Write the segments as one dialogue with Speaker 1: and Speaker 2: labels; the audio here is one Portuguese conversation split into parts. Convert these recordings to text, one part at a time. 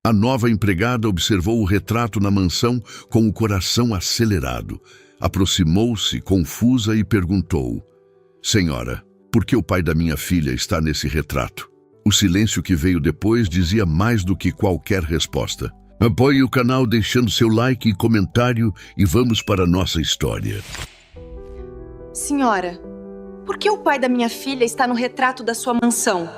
Speaker 1: A nova empregada observou o retrato na mansão com o coração acelerado. Aproximou-se, confusa, e perguntou: Senhora, por que o pai da minha filha está nesse retrato? O silêncio que veio depois dizia mais do que qualquer resposta. Apoie o canal deixando seu like e comentário e vamos para a nossa história.
Speaker 2: Senhora, por que o pai da minha filha está no retrato da sua mansão?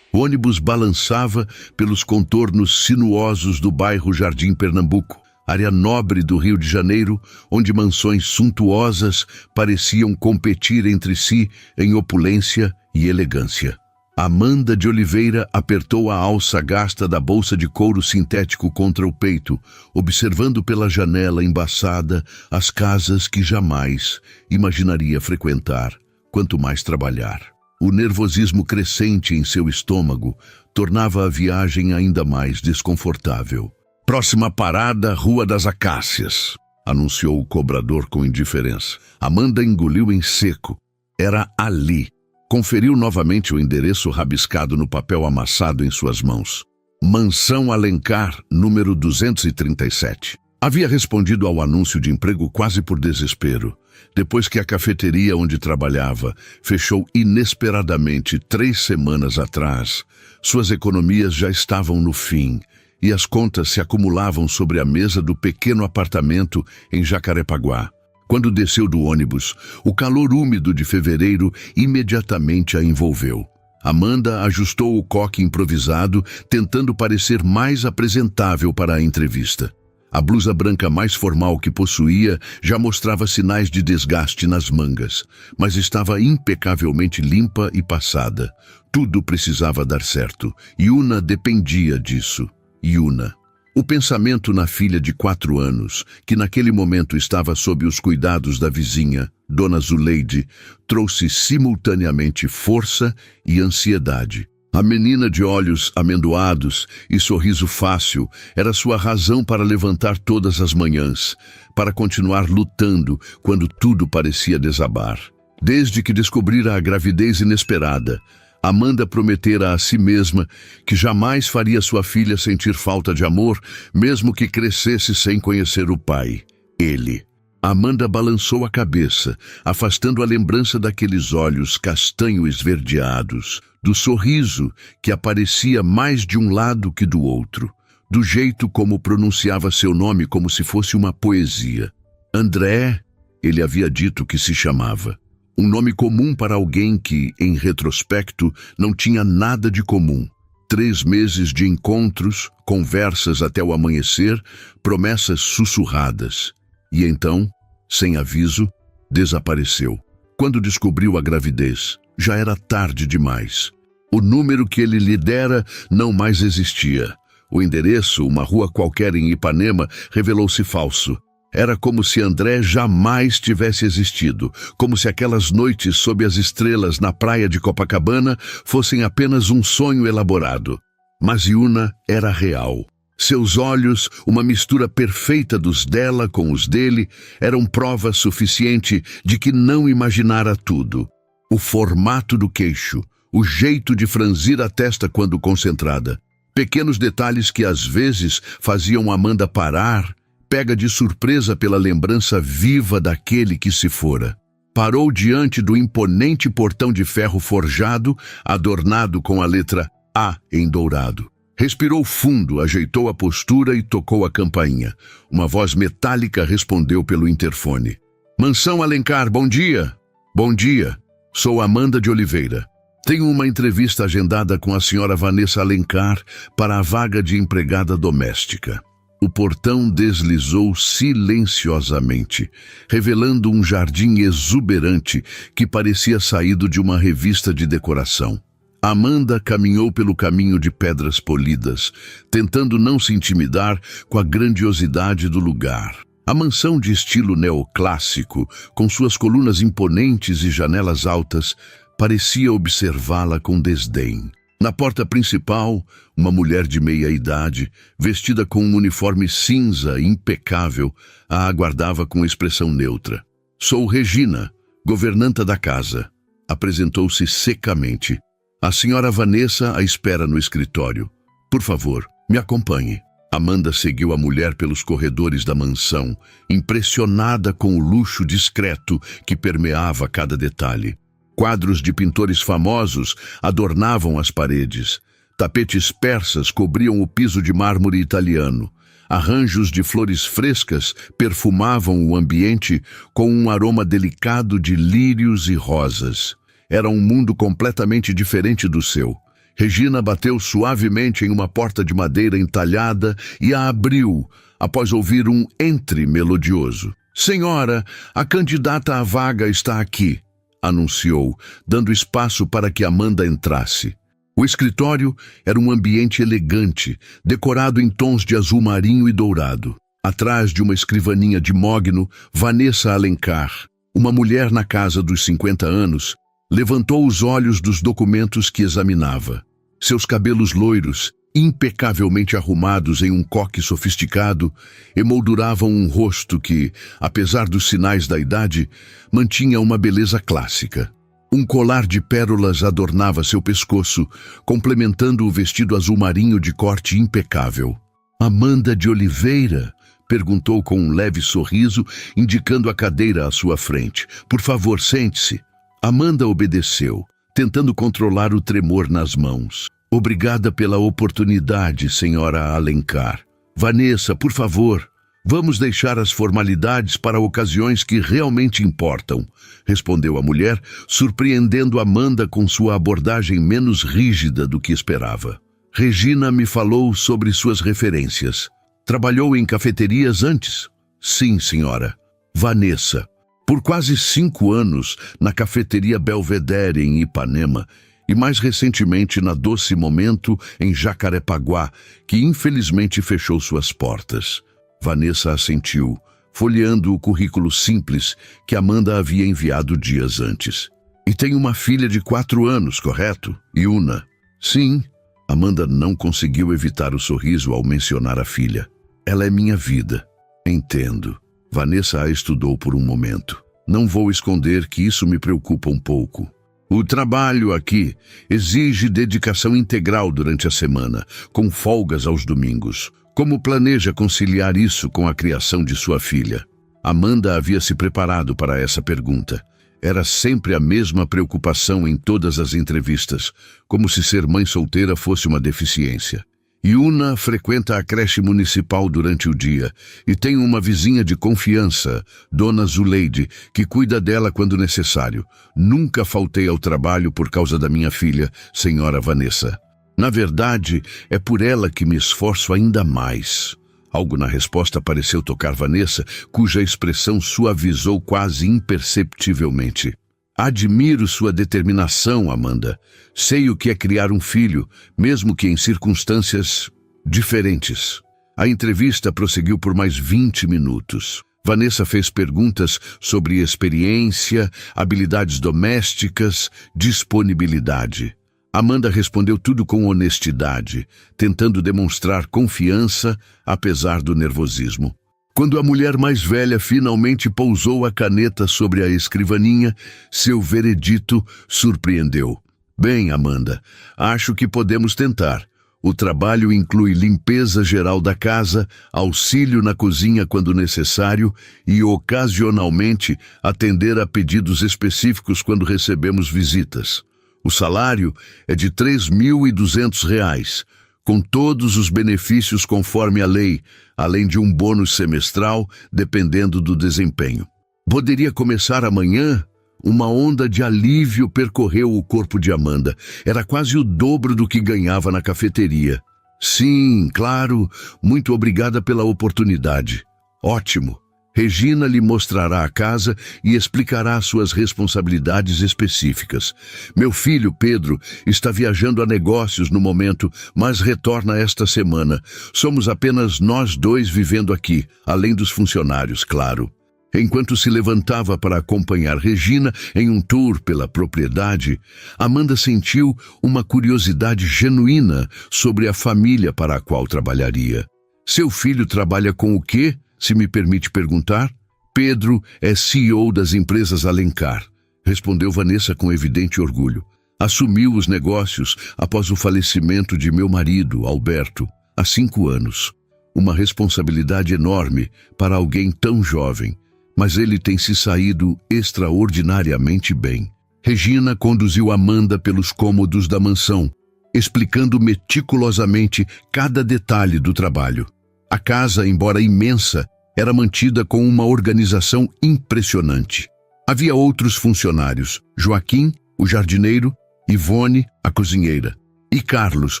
Speaker 1: O ônibus balançava pelos contornos sinuosos do bairro Jardim Pernambuco, área nobre do Rio de Janeiro, onde mansões suntuosas pareciam competir entre si em opulência e elegância. Amanda de Oliveira apertou a alça gasta da bolsa de couro sintético contra o peito, observando pela janela embaçada as casas que jamais imaginaria frequentar, quanto mais trabalhar. O nervosismo crescente em seu estômago tornava a viagem ainda mais desconfortável. Próxima parada, Rua das Acácias, anunciou o cobrador com indiferença. Amanda engoliu em seco. Era ali. Conferiu novamente o endereço rabiscado no papel amassado em suas mãos. Mansão Alencar, número 237. Havia respondido ao anúncio de emprego quase por desespero, depois que a cafeteria onde trabalhava fechou inesperadamente 3 semanas atrás. Suas economias já estavam no fim e as contas se acumulavam sobre a mesa do pequeno apartamento em Jacarepaguá. Quando desceu do ônibus, o calor úmido de fevereiro imediatamente a envolveu. Amanda ajustou o coque improvisado, tentando parecer mais apresentável para a entrevista. A blusa branca mais formal que possuía já mostrava sinais de desgaste nas mangas, mas estava impecavelmente limpa e passada. Tudo precisava dar certo. Yuna dependia disso. Yuna. O pensamento na filha de 4 anos, que naquele momento estava sob os cuidados da vizinha, Dona Zuleide, trouxe simultaneamente força e ansiedade. A menina de olhos amendoados e sorriso fácil era sua razão para levantar todas as manhãs, para continuar lutando quando tudo parecia desabar. Desde que descobrira a gravidez inesperada, Amanda prometera a si mesma que jamais faria sua filha sentir falta de amor, mesmo que crescesse sem conhecer o pai, ele. Amanda balançou a cabeça, afastando a lembrança daqueles olhos castanho esverdeados, do sorriso que aparecia mais de um lado que do outro, do jeito como pronunciava seu nome como se fosse uma poesia. André, ele havia dito que se chamava. Um nome comum para alguém que, em retrospecto, não tinha nada de comum. 3 meses de encontros, conversas até o amanhecer, promessas sussurradas. E então, sem aviso, desapareceu. Quando descobriu a gravidez, já era tarde demais. O número que ele lhe dera não mais existia. O endereço, uma rua qualquer em Ipanema, revelou-se falso. Era como se André jamais tivesse existido, como se aquelas noites sob as estrelas na praia de Copacabana fossem apenas um sonho elaborado. Mas Yuna era real. Seus olhos, uma mistura perfeita dos dela com os dele, eram prova suficiente de que não imaginara tudo. O formato do queixo, o jeito de franzir a testa quando concentrada. Pequenos detalhes que às vezes faziam Amanda parar, pega de surpresa pela lembrança viva daquele que se fora. Parou diante do imponente portão de ferro forjado, adornado com a letra A em dourado. Respirou fundo, ajeitou a postura e tocou a campainha. Uma voz metálica respondeu pelo interfone. Mansão Alencar, bom dia. Bom dia. Sou Amanda de Oliveira. Tenho uma entrevista agendada com a senhora Vanessa Alencar para a vaga de empregada doméstica. O portão deslizou silenciosamente, revelando um jardim exuberante que parecia saído de uma revista de decoração. Amanda caminhou pelo caminho de pedras polidas, tentando não se intimidar com a grandiosidade do lugar. A mansão de estilo neoclássico, com suas colunas imponentes e janelas altas, parecia observá-la com desdém. Na porta principal, uma mulher de meia-idade, vestida com um uniforme cinza impecável, a aguardava com expressão neutra. Sou Regina, governanta da casa. Apresentou-se secamente. A senhora Vanessa a espera no escritório. Por favor, me acompanhe. Amanda seguiu a mulher pelos corredores da mansão, impressionada com o luxo discreto que permeava cada detalhe. Quadros de pintores famosos adornavam as paredes. Tapetes persas cobriam o piso de mármore italiano. Arranjos de flores frescas perfumavam o ambiente com um aroma delicado de lírios e rosas. Era um mundo completamente diferente do seu. Regina bateu suavemente em uma porta de madeira entalhada e a abriu, após ouvir um entre melodioso. "Senhora, a candidata à vaga está aqui", anunciou, dando espaço para que Amanda entrasse. O escritório era um ambiente elegante, decorado em tons de azul marinho e dourado. Atrás de uma escrivaninha de mogno, Vanessa Alencar, uma mulher na casa dos 50 anos, levantou os olhos dos documentos que examinava. Seus cabelos loiros, impecavelmente arrumados em um coque sofisticado, emolduravam um rosto que, apesar dos sinais da idade, mantinha uma beleza clássica. Um colar de pérolas adornava seu pescoço, complementando o vestido azul marinho de corte impecável. "Amanda de Oliveira?", perguntou com um leve sorriso, indicando a cadeira à sua frente. "Por favor, sente-se." Amanda obedeceu, tentando controlar o tremor nas mãos. "Obrigada pela oportunidade, senhora Alencar. Vanessa, por favor, vamos deixar as formalidades para ocasiões que realmente importam", respondeu a mulher, surpreendendo Amanda com sua abordagem menos rígida do que esperava. "Regina me falou sobre suas referências. Trabalhou em cafeterias antes?" "Sim, senhora." "Vanessa, por quase 5 anos na cafeteria Belvedere em Ipanema e mais recentemente na Doce Momento em Jacarepaguá, que infelizmente fechou suas portas." Vanessa assentiu, folheando o currículo simples que Amanda havia enviado dias antes. "E tem uma filha de 4 anos, correto? Yuna?" "Sim." Amanda não conseguiu evitar o sorriso ao mencionar a filha. "Ela é minha vida." "Entendo." Vanessa a estudou por um momento. "Não vou esconder que isso me preocupa um pouco. O trabalho aqui exige dedicação integral durante a semana, com folgas aos domingos. Como planeja conciliar isso com a criação de sua filha?" Amanda havia se preparado para essa pergunta. Era sempre a mesma preocupação em todas as entrevistas, como se ser mãe solteira fosse uma deficiência. "Yuna frequenta a creche municipal durante o dia e tem uma vizinha de confiança, Dona Zuleide, que cuida dela quando necessário. Nunca faltei ao trabalho por causa da minha filha, senhora Vanessa. Na verdade, é por ela que me esforço ainda mais." Algo na resposta pareceu tocar Vanessa, cuja expressão suavizou quase imperceptivelmente. "Admiro sua determinação, Amanda. Sei o que é criar um filho, mesmo que em circunstâncias diferentes." A entrevista prosseguiu por mais 20 minutos. Vanessa fez perguntas sobre experiência, habilidades domésticas, disponibilidade. Amanda respondeu tudo com honestidade, tentando demonstrar confiança, apesar do nervosismo. Quando a mulher mais velha finalmente pousou a caneta sobre a escrivaninha, seu veredito surpreendeu. "Bem, Amanda, acho que podemos tentar. O trabalho inclui limpeza geral da casa, auxílio na cozinha quando necessário e, ocasionalmente, atender a pedidos específicos quando recebemos visitas. O salário é de R$ 3.200, com todos os benefícios conforme a lei, além de um bônus semestral, dependendo do desempenho." "Poderia começar amanhã?" Uma onda de alívio percorreu o corpo de Amanda. Era quase o dobro do que ganhava na cafeteria. "Sim, claro. Muito obrigada pela oportunidade." "Ótimo. Regina lhe mostrará a casa e explicará suas responsabilidades específicas. Meu filho, Pedro, está viajando a negócios no momento, mas retorna esta semana. Somos apenas nós dois vivendo aqui, além dos funcionários, claro." Enquanto se levantava para acompanhar Regina em um tour pela propriedade, Amanda sentiu uma curiosidade genuína sobre a família para a qual trabalharia. "Seu filho trabalha com o quê, se me permite perguntar?" "Pedro é CEO das empresas Alencar", respondeu Vanessa com evidente orgulho. Assumiu os negócios após o falecimento de meu marido, Alberto, há 5 anos. Uma responsabilidade enorme para alguém tão jovem, mas ele tem se saído extraordinariamente bem. Regina conduziu Amanda pelos cômodos da mansão, explicando meticulosamente cada detalhe do trabalho. A casa, embora imensa, era mantida com uma organização impressionante. Havia outros funcionários: Joaquim, o jardineiro, Ivone, a cozinheira, e Carlos,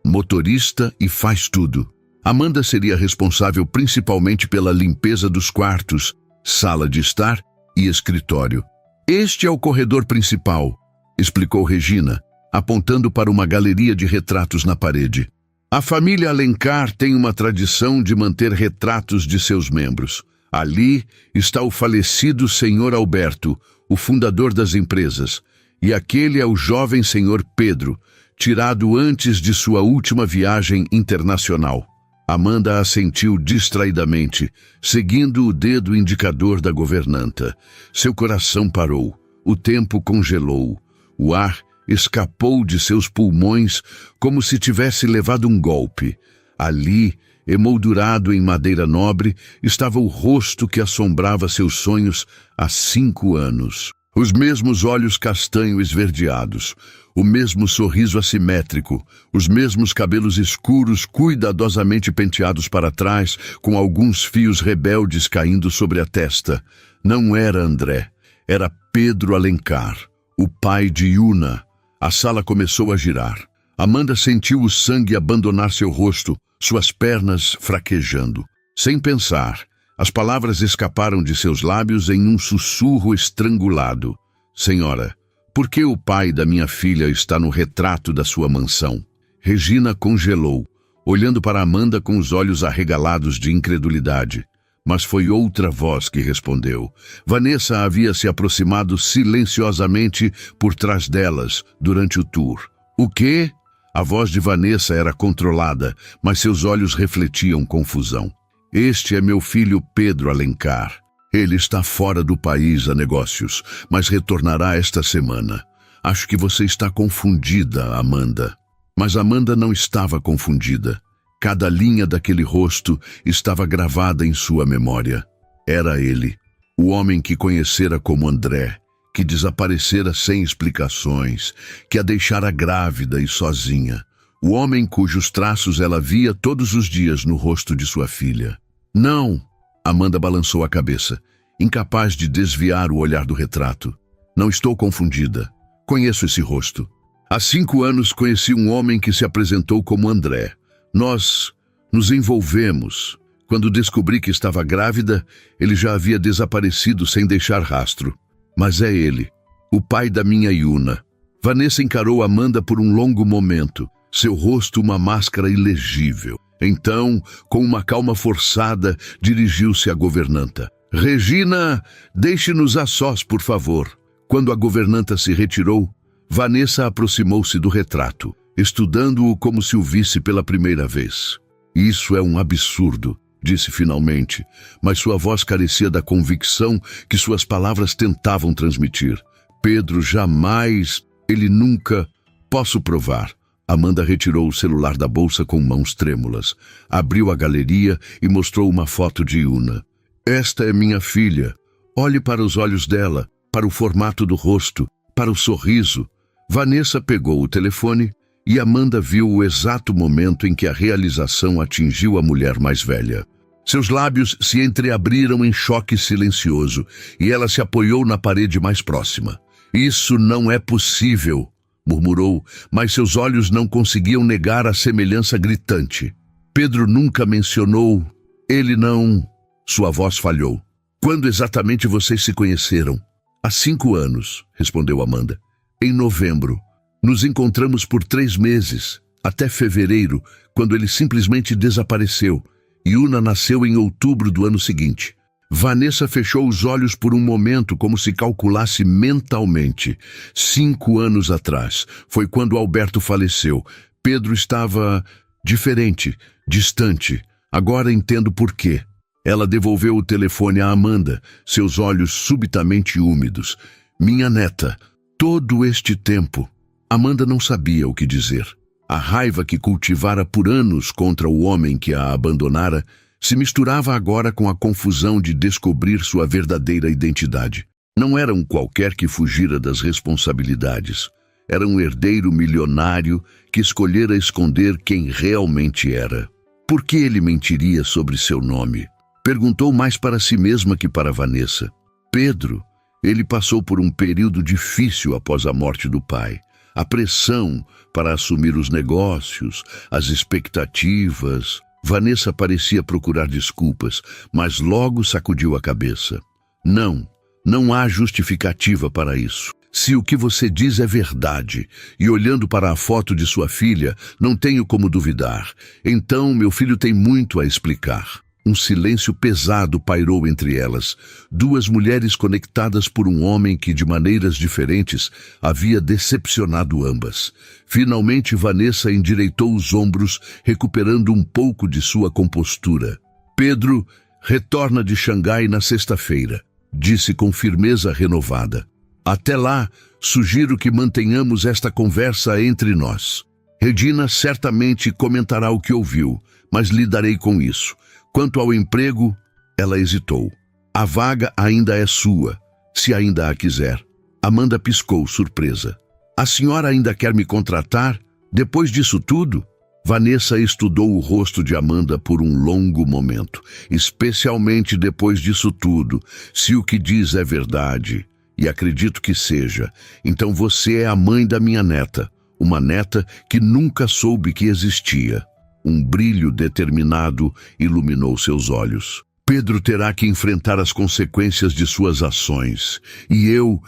Speaker 1: motorista e faz-tudo. Amanda seria responsável principalmente pela limpeza dos quartos, sala de estar e escritório. Este é o corredor principal, explicou Regina, apontando para uma galeria de retratos na parede. A família Alencar tem uma tradição de manter retratos de seus membros. Ali está o falecido Sr. Alberto, o fundador das empresas, e aquele é o jovem Sr. Pedro, tirado antes de sua última viagem internacional. Amanda assentiu distraidamente, seguindo o dedo indicador da governanta. Seu coração parou, o tempo congelou, o ar escapou de seus pulmões como se tivesse levado um golpe. Ali, emoldurado em madeira nobre, estava o rosto que assombrava seus sonhos há 5 anos. Os mesmos olhos castanho esverdeados, o mesmo sorriso assimétrico, os mesmos cabelos escuros cuidadosamente penteados para trás, com alguns fios rebeldes caindo sobre a testa. Não era André, era Pedro Alencar, o pai de Yuna. A sala começou a girar. Amanda sentiu o sangue abandonar seu rosto, suas pernas fraquejando. Sem pensar, as palavras escaparam de seus lábios em um sussurro estrangulado. Senhora, por que o pai da minha filha está no retrato da sua mansão? Regina congelou, olhando para Amanda com os olhos arregalados de incredulidade. Mas foi outra voz que respondeu. Vanessa havia se aproximado silenciosamente por trás delas durante o tour. O quê? A voz de Vanessa era controlada, mas seus olhos refletiam confusão. Este é meu filho Pedro Alencar. Ele está fora do país a negócios, mas retornará esta semana. Acho que você está confundida, Amanda. Mas Amanda não estava confundida. Cada linha daquele rosto estava gravada em sua memória. Era ele, o homem que conhecera como André, que desaparecera sem explicações, que a deixara grávida e sozinha. O homem cujos traços ela via todos os dias no rosto de sua filha. Não! Amanda balançou a cabeça, incapaz de desviar o olhar do retrato. Não estou confundida. Conheço esse rosto. Há 5 anos conheci um homem que se apresentou como André. Nós nos envolvemos. Quando descobri que estava grávida, ele já havia desaparecido sem deixar rastro. Mas é ele, o pai da minha Yuna. Vanessa encarou Amanda por um longo momento, seu rosto uma máscara ilegível. Então, com uma calma forçada, dirigiu-se à governanta. Regina, deixe-nos a sós, por favor. Quando a governanta se retirou, Vanessa aproximou-se do retrato, estudando-o como se o visse pela primeira vez. Isso é um absurdo, disse finalmente, mas sua voz carecia da convicção que suas palavras tentavam transmitir. Pedro jamais, ele nunca... Posso provar. Amanda retirou o celular da bolsa com mãos trêmulas, abriu a galeria e mostrou uma foto de Yuna. Esta é minha filha. Olhe para os olhos dela, para o formato do rosto, para o sorriso. Vanessa pegou o telefone e Amanda viu o exato momento em que a realização atingiu a mulher mais velha. Seus lábios se entreabriram em choque silencioso e ela se apoiou na parede mais próxima. Isso não é possível, murmurou, mas seus olhos não conseguiam negar a semelhança gritante. Pedro nunca mencionou. Ele não... Sua voz falhou. Quando exatamente vocês se conheceram? Há 5 anos, respondeu Amanda. Em novembro. Nos encontramos por 3 meses, até fevereiro, quando ele simplesmente desapareceu. Yuna nasceu em outubro do ano seguinte. Vanessa fechou os olhos por um momento como se calculasse mentalmente. 5 anos atrás, foi quando Alberto faleceu. Pedro estava diferente, distante. Agora entendo por quê. Ela devolveu o telefone a Amanda, seus olhos subitamente úmidos. Minha neta, todo este tempo... Amanda não sabia o que dizer. A raiva que cultivara por anos contra o homem que a abandonara se misturava agora com a confusão de descobrir sua verdadeira identidade. Não era um qualquer que fugira das responsabilidades. Era um herdeiro milionário que escolhera esconder quem realmente era. Por que ele mentiria sobre seu nome? Perguntou mais para si mesma que para Vanessa. Pedro, ele passou por um período difícil após a morte do pai. A pressão para assumir os negócios, as expectativas. Vanessa parecia procurar desculpas, mas logo sacudiu a cabeça. Não há justificativa para isso. Se o que você diz é verdade, e olhando para a foto de sua filha, não tenho como duvidar, então meu filho tem muito a explicar. Um silêncio pesado pairou entre elas, duas mulheres conectadas por um homem que, de maneiras diferentes, havia decepcionado ambas. Finalmente, Vanessa endireitou os ombros, recuperando um pouco de sua compostura. Pedro retorna de Xangai na sexta-feira, disse com firmeza renovada. Até lá, sugiro que mantenhamos esta conversa entre nós. Regina certamente comentará o que ouviu, mas lidarei com isso. Quanto ao emprego, ela hesitou. A vaga ainda é sua, se ainda a quiser. Amanda piscou, surpresa. A senhora ainda quer me contratar? Depois disso tudo? Vanessa estudou o rosto de Amanda por um longo momento, especialmente depois disso tudo. Se o que diz é verdade, e acredito que seja, então você é a mãe da minha neta, uma neta que nunca soube que existia. Um brilho determinado iluminou seus olhos. Pedro terá que enfrentar as consequências de suas ações. E eu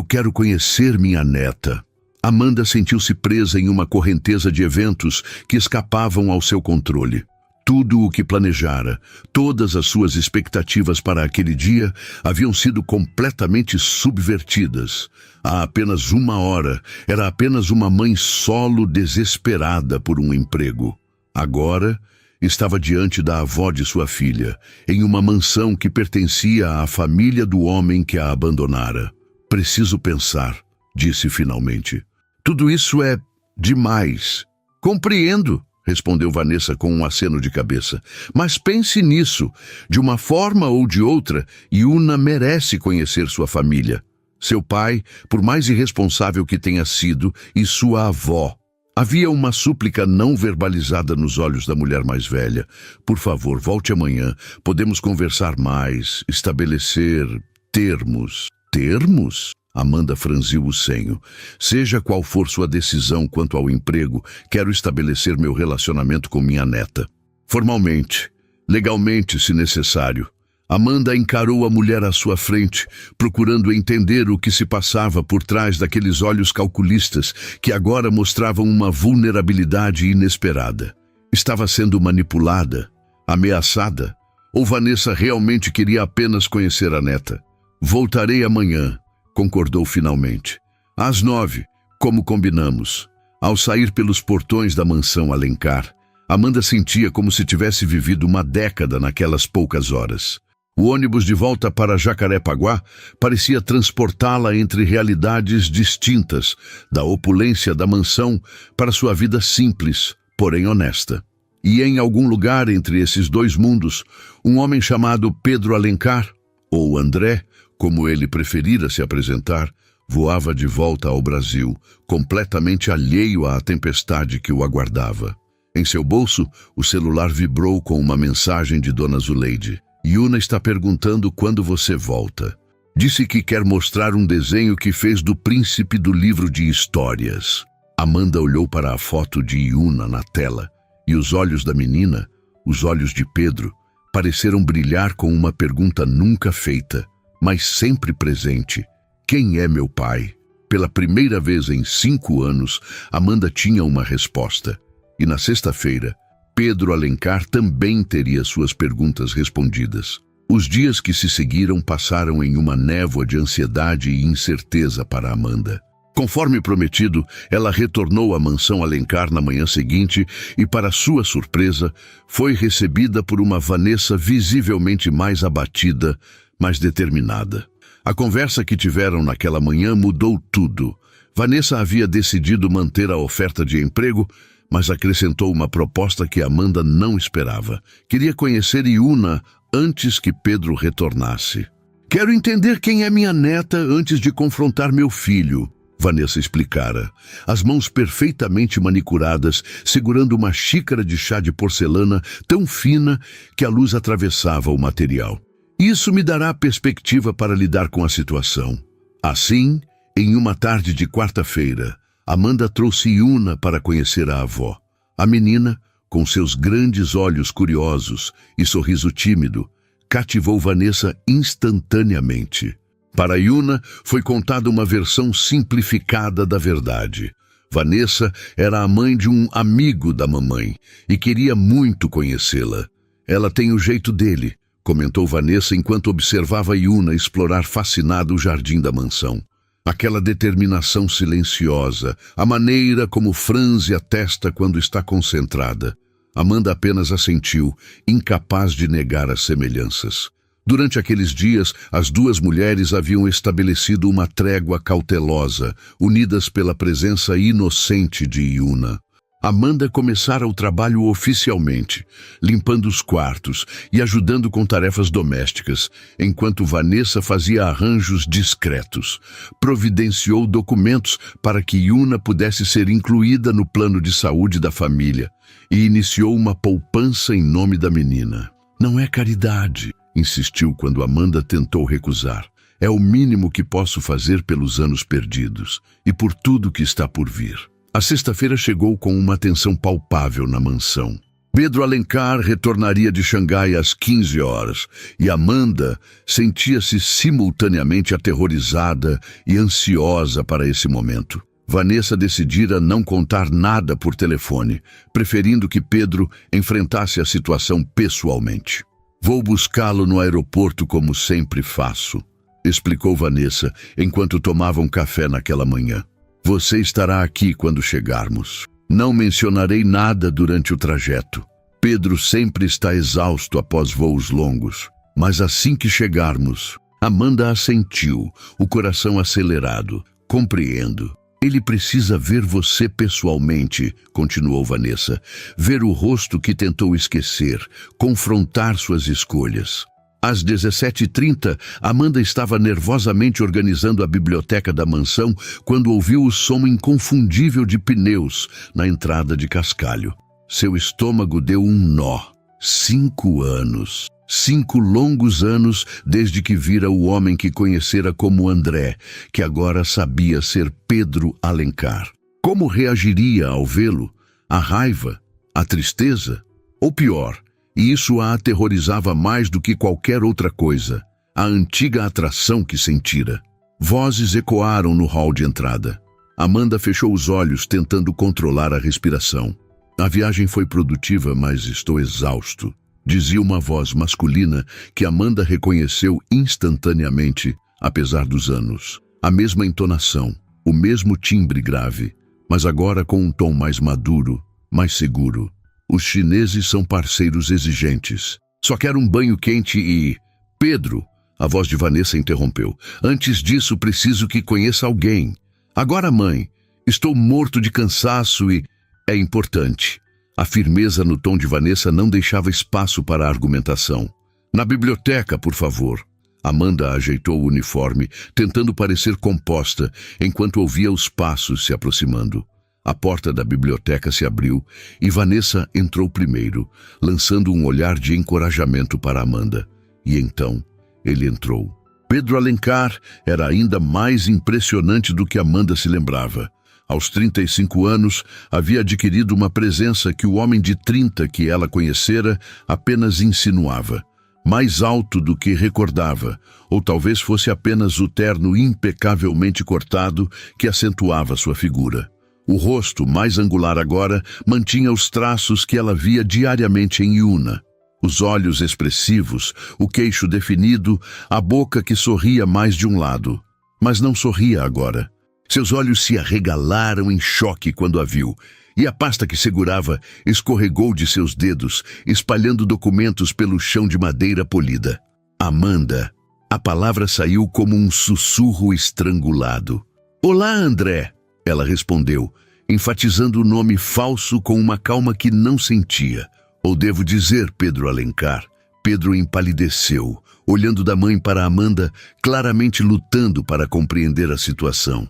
Speaker 1: quero conhecer minha neta. Amanda sentiu-se presa em uma correnteza de eventos que escapavam ao seu controle. Tudo o que planejara, todas as suas expectativas para aquele dia haviam sido completamente subvertidas. Há apenas uma hora, era apenas uma mãe solo desesperada por um emprego. Agora, estava diante da avó de sua filha, em uma mansão que pertencia à família do homem que a abandonara. Preciso pensar, disse finalmente. Tudo isso é demais. Compreendo, respondeu Vanessa com um aceno de cabeça. Mas pense nisso. De uma forma ou de outra, Yuna merece conhecer sua família. Seu pai, por mais irresponsável que tenha sido, e sua avó. Havia uma súplica não verbalizada nos olhos da mulher mais velha. Por favor, volte amanhã. Podemos conversar mais, estabelecer termos. Termos? Amanda franziu o senho. Seja qual for sua decisão quanto ao emprego, quero estabelecer meu relacionamento com minha neta. Formalmente, legalmente, se necessário. Amanda encarou a mulher à sua frente, procurando entender o que se passava por trás daqueles olhos calculistas que agora mostravam uma vulnerabilidade inesperada. Estava sendo manipulada, ameaçada, ou Vanessa realmente queria apenas conhecer a neta? Voltarei amanhã, concordou finalmente. Às 9, como combinamos. Ao sair pelos portões da mansão Alencar, Amanda sentia como se tivesse vivido uma década naquelas poucas horas. O ônibus de volta para Jacarepaguá parecia transportá-la entre realidades distintas, da opulência da mansão para sua vida simples, porém honesta. E em algum lugar entre esses dois mundos, um homem chamado Pedro Alencar, ou André, como ele preferira se apresentar, voava de volta ao Brasil, completamente alheio à tempestade que o aguardava. Em seu bolso, o celular vibrou com uma mensagem de Dona Zuleide. Yuna está perguntando quando você volta. Disse que quer mostrar um desenho que fez do príncipe do livro de histórias. Amanda olhou para a foto de Yuna na tela, e os olhos da menina, os olhos de Pedro, pareceram brilhar com uma pergunta nunca feita, mas sempre presente. Quem é meu pai? Pela primeira vez em 5 anos, Amanda tinha uma resposta. E na sexta-feira, Pedro Alencar também teria suas perguntas respondidas. Os dias que se seguiram passaram em uma névoa de ansiedade e incerteza para Amanda. Conforme prometido, ela retornou à mansão Alencar na manhã seguinte e, para sua surpresa, foi recebida por uma Vanessa visivelmente mais abatida, mais determinada. A conversa que tiveram naquela manhã mudou tudo. Vanessa havia decidido manter a oferta de emprego, mas acrescentou uma proposta que Amanda não esperava. Queria conhecer Yuna antes que Pedro retornasse. Quero entender quem é minha neta antes de confrontar meu filho, Vanessa explicara, as mãos perfeitamente manicuradas, segurando uma xícara de chá de porcelana tão fina que a luz atravessava o material. Isso me dará perspectiva para lidar com a situação. Assim, em uma tarde de quarta-feira, Amanda trouxe Yuna para conhecer a avó. A menina, com seus grandes olhos curiosos e sorriso tímido, cativou Vanessa instantaneamente. Para Yuna, foi contada uma versão simplificada da verdade. Vanessa era a mãe de um amigo da mamãe e queria muito conhecê-la. Ela tem o jeito dele, comentou Vanessa enquanto observava Yuna explorar fascinado o jardim da mansão. Aquela determinação silenciosa, a maneira como franze a testa quando está concentrada. Amanda apenas assentiu, incapaz de negar as semelhanças. Durante aqueles dias, as duas mulheres haviam estabelecido uma trégua cautelosa, unidas pela presença inocente de Yuna. Amanda começara o trabalho oficialmente, limpando os quartos e ajudando com tarefas domésticas, enquanto Vanessa fazia arranjos discretos. Providenciou documentos para que Yuna pudesse ser incluída no plano de saúde da família e iniciou uma poupança em nome da menina. Não é caridade, insistiu quando Amanda tentou recusar. É o mínimo que posso fazer pelos anos perdidos e por tudo que está por vir. A sexta-feira chegou com uma tensão palpável na mansão. Pedro Alencar retornaria de Xangai às 15 horas e Amanda sentia-se simultaneamente aterrorizada e ansiosa para esse momento. Vanessa decidira não contar nada por telefone, preferindo que Pedro enfrentasse a situação pessoalmente. Vou buscá-lo no aeroporto como sempre faço, explicou Vanessa enquanto tomavam café naquela manhã. Você estará aqui quando chegarmos. Não mencionarei nada durante o trajeto. Pedro sempre está exausto após voos longos. Mas assim que chegarmos, Amanda assentiu, o coração acelerado. Compreendo. Ele precisa ver você pessoalmente, continuou Vanessa. Ver o rosto que tentou esquecer, confrontar suas escolhas. Às 17h30, Amanda estava nervosamente organizando a biblioteca da mansão quando ouviu o som inconfundível de pneus na entrada de Cascalho. Seu estômago deu um nó. 5 anos. 5 longos anos desde que vira o homem que conhecera como André, que agora sabia ser Pedro Alencar. Como reagiria ao vê-lo? A raiva? A tristeza? Ou pior, e isso a aterrorizava mais do que qualquer outra coisa, a antiga atração que sentira. Vozes ecoaram no hall de entrada. Amanda fechou os olhos, tentando controlar a respiração. A viagem foi produtiva, mas estou exausto, dizia uma voz masculina que Amanda reconheceu instantaneamente, apesar dos anos. A mesma entonação, o mesmo timbre grave, mas agora com um tom mais maduro, mais seguro. Os chineses são parceiros exigentes. Só quero um banho quente e... Pedro, a voz de Vanessa interrompeu. Antes disso, preciso que conheça alguém. Agora, mãe, estou morto de cansaço e... É importante. A firmeza no tom de Vanessa não deixava espaço para a argumentação. Na biblioteca, por favor. Amanda ajeitou o uniforme, tentando parecer composta, enquanto ouvia os passos se aproximando. A porta da biblioteca se abriu e Vanessa entrou primeiro, lançando um olhar de encorajamento para Amanda. E então, ele entrou. Pedro Alencar era ainda mais impressionante do que Amanda se lembrava. Aos 35 anos, havia adquirido uma presença que o homem de 30 que ela conhecera apenas insinuava. Mais alto do que recordava, ou talvez fosse apenas o terno impecavelmente cortado que acentuava sua figura. O rosto, mais angular agora, mantinha os traços que ela via diariamente em Yuna. Os olhos expressivos, o queixo definido, a boca que sorria mais de um lado. Mas não sorria agora. Seus olhos se arregalaram em choque quando a viu, e a pasta que segurava escorregou de seus dedos, espalhando documentos pelo chão de madeira polida. Amanda. A palavra saiu como um sussurro estrangulado. Olá, André. Ela respondeu, enfatizando o nome falso com uma calma que não sentia. Ou devo dizer, Pedro Alencar. Pedro empalideceu, olhando da mãe para Amanda, claramente lutando para compreender a situação.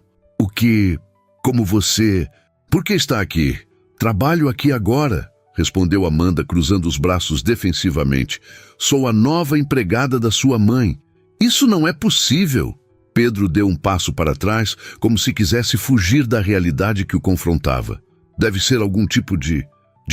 Speaker 1: Como você... Por que está aqui? Trabalho aqui agora, respondeu Amanda, cruzando os braços defensivamente. Sou a nova empregada da sua mãe. Isso não é possível. Pedro deu um passo para trás, como se quisesse fugir da realidade que o confrontava. Deve ser algum tipo de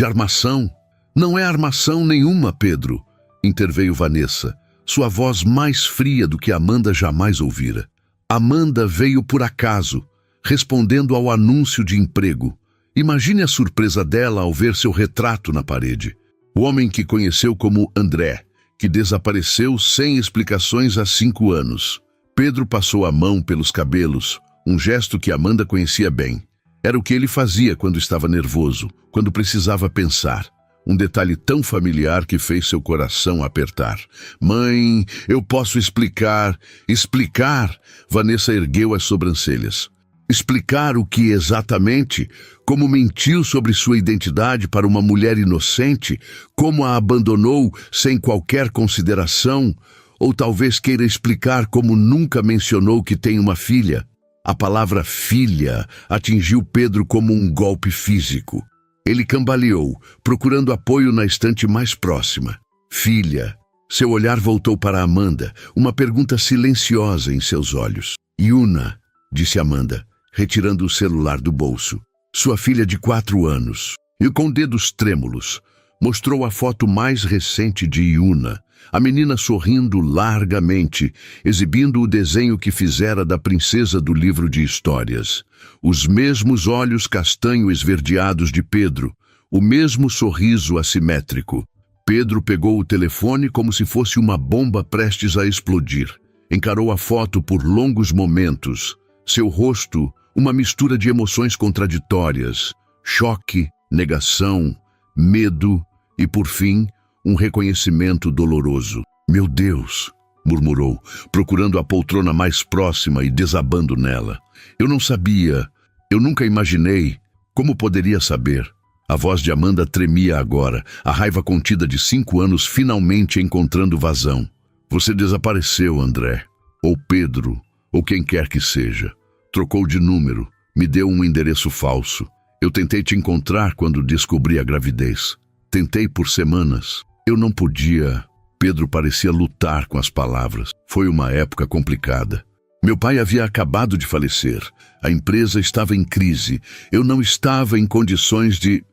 Speaker 1: armação. Não é armação nenhuma, Pedro, interveio Vanessa, sua voz mais fria do que Amanda jamais ouvira. Amanda veio por acaso, respondendo ao anúncio de emprego. Imagine a surpresa dela ao ver seu retrato na parede. O homem que conheceu como André, que desapareceu sem explicações há 5 anos. Pedro passou a mão pelos cabelos, um gesto que Amanda conhecia bem. Era o que ele fazia quando estava nervoso, quando precisava pensar. Um detalhe tão familiar que fez seu coração apertar. Mãe, eu posso explicar. Explicar? Vanessa ergueu as sobrancelhas. Explicar o que exatamente? Como mentiu sobre sua identidade para uma mulher inocente? Como a abandonou sem qualquer consideração? Ou talvez queira explicar como nunca mencionou que tem uma filha? A palavra filha atingiu Pedro como um golpe físico. Ele cambaleou, procurando apoio na estante mais próxima. Filha. Seu olhar voltou para Amanda, uma pergunta silenciosa em seus olhos. Yuna, disse Amanda, retirando o celular do bolso. Sua filha de 4 anos. E com dedos trêmulos, mostrou a foto mais recente de Yuna. A menina sorrindo largamente, exibindo o desenho que fizera da princesa do livro de histórias. Os mesmos olhos castanho esverdeados de Pedro, o mesmo sorriso assimétrico. Pedro pegou o telefone como se fosse uma bomba prestes a explodir. Encarou a foto por longos momentos. Seu rosto, uma mistura de emoções contraditórias. Choque, negação, medo e, por fim, um reconhecimento doloroso. Meu Deus, murmurou, procurando a poltrona mais próxima e desabando nela. Eu não sabia, eu nunca imaginei. Como poderia saber? A voz de Amanda tremia agora, a raiva contida de 5 anos finalmente encontrando vazão. Você desapareceu, André. Ou Pedro, ou quem quer que seja. Trocou de número, me deu um endereço falso. Eu tentei te encontrar quando descobri a gravidez. Tentei por semanas. Eu não podia. Pedro parecia lutar com as palavras. Foi uma época complicada. Meu pai havia acabado de falecer. A empresa estava em crise. Eu não estava em condições de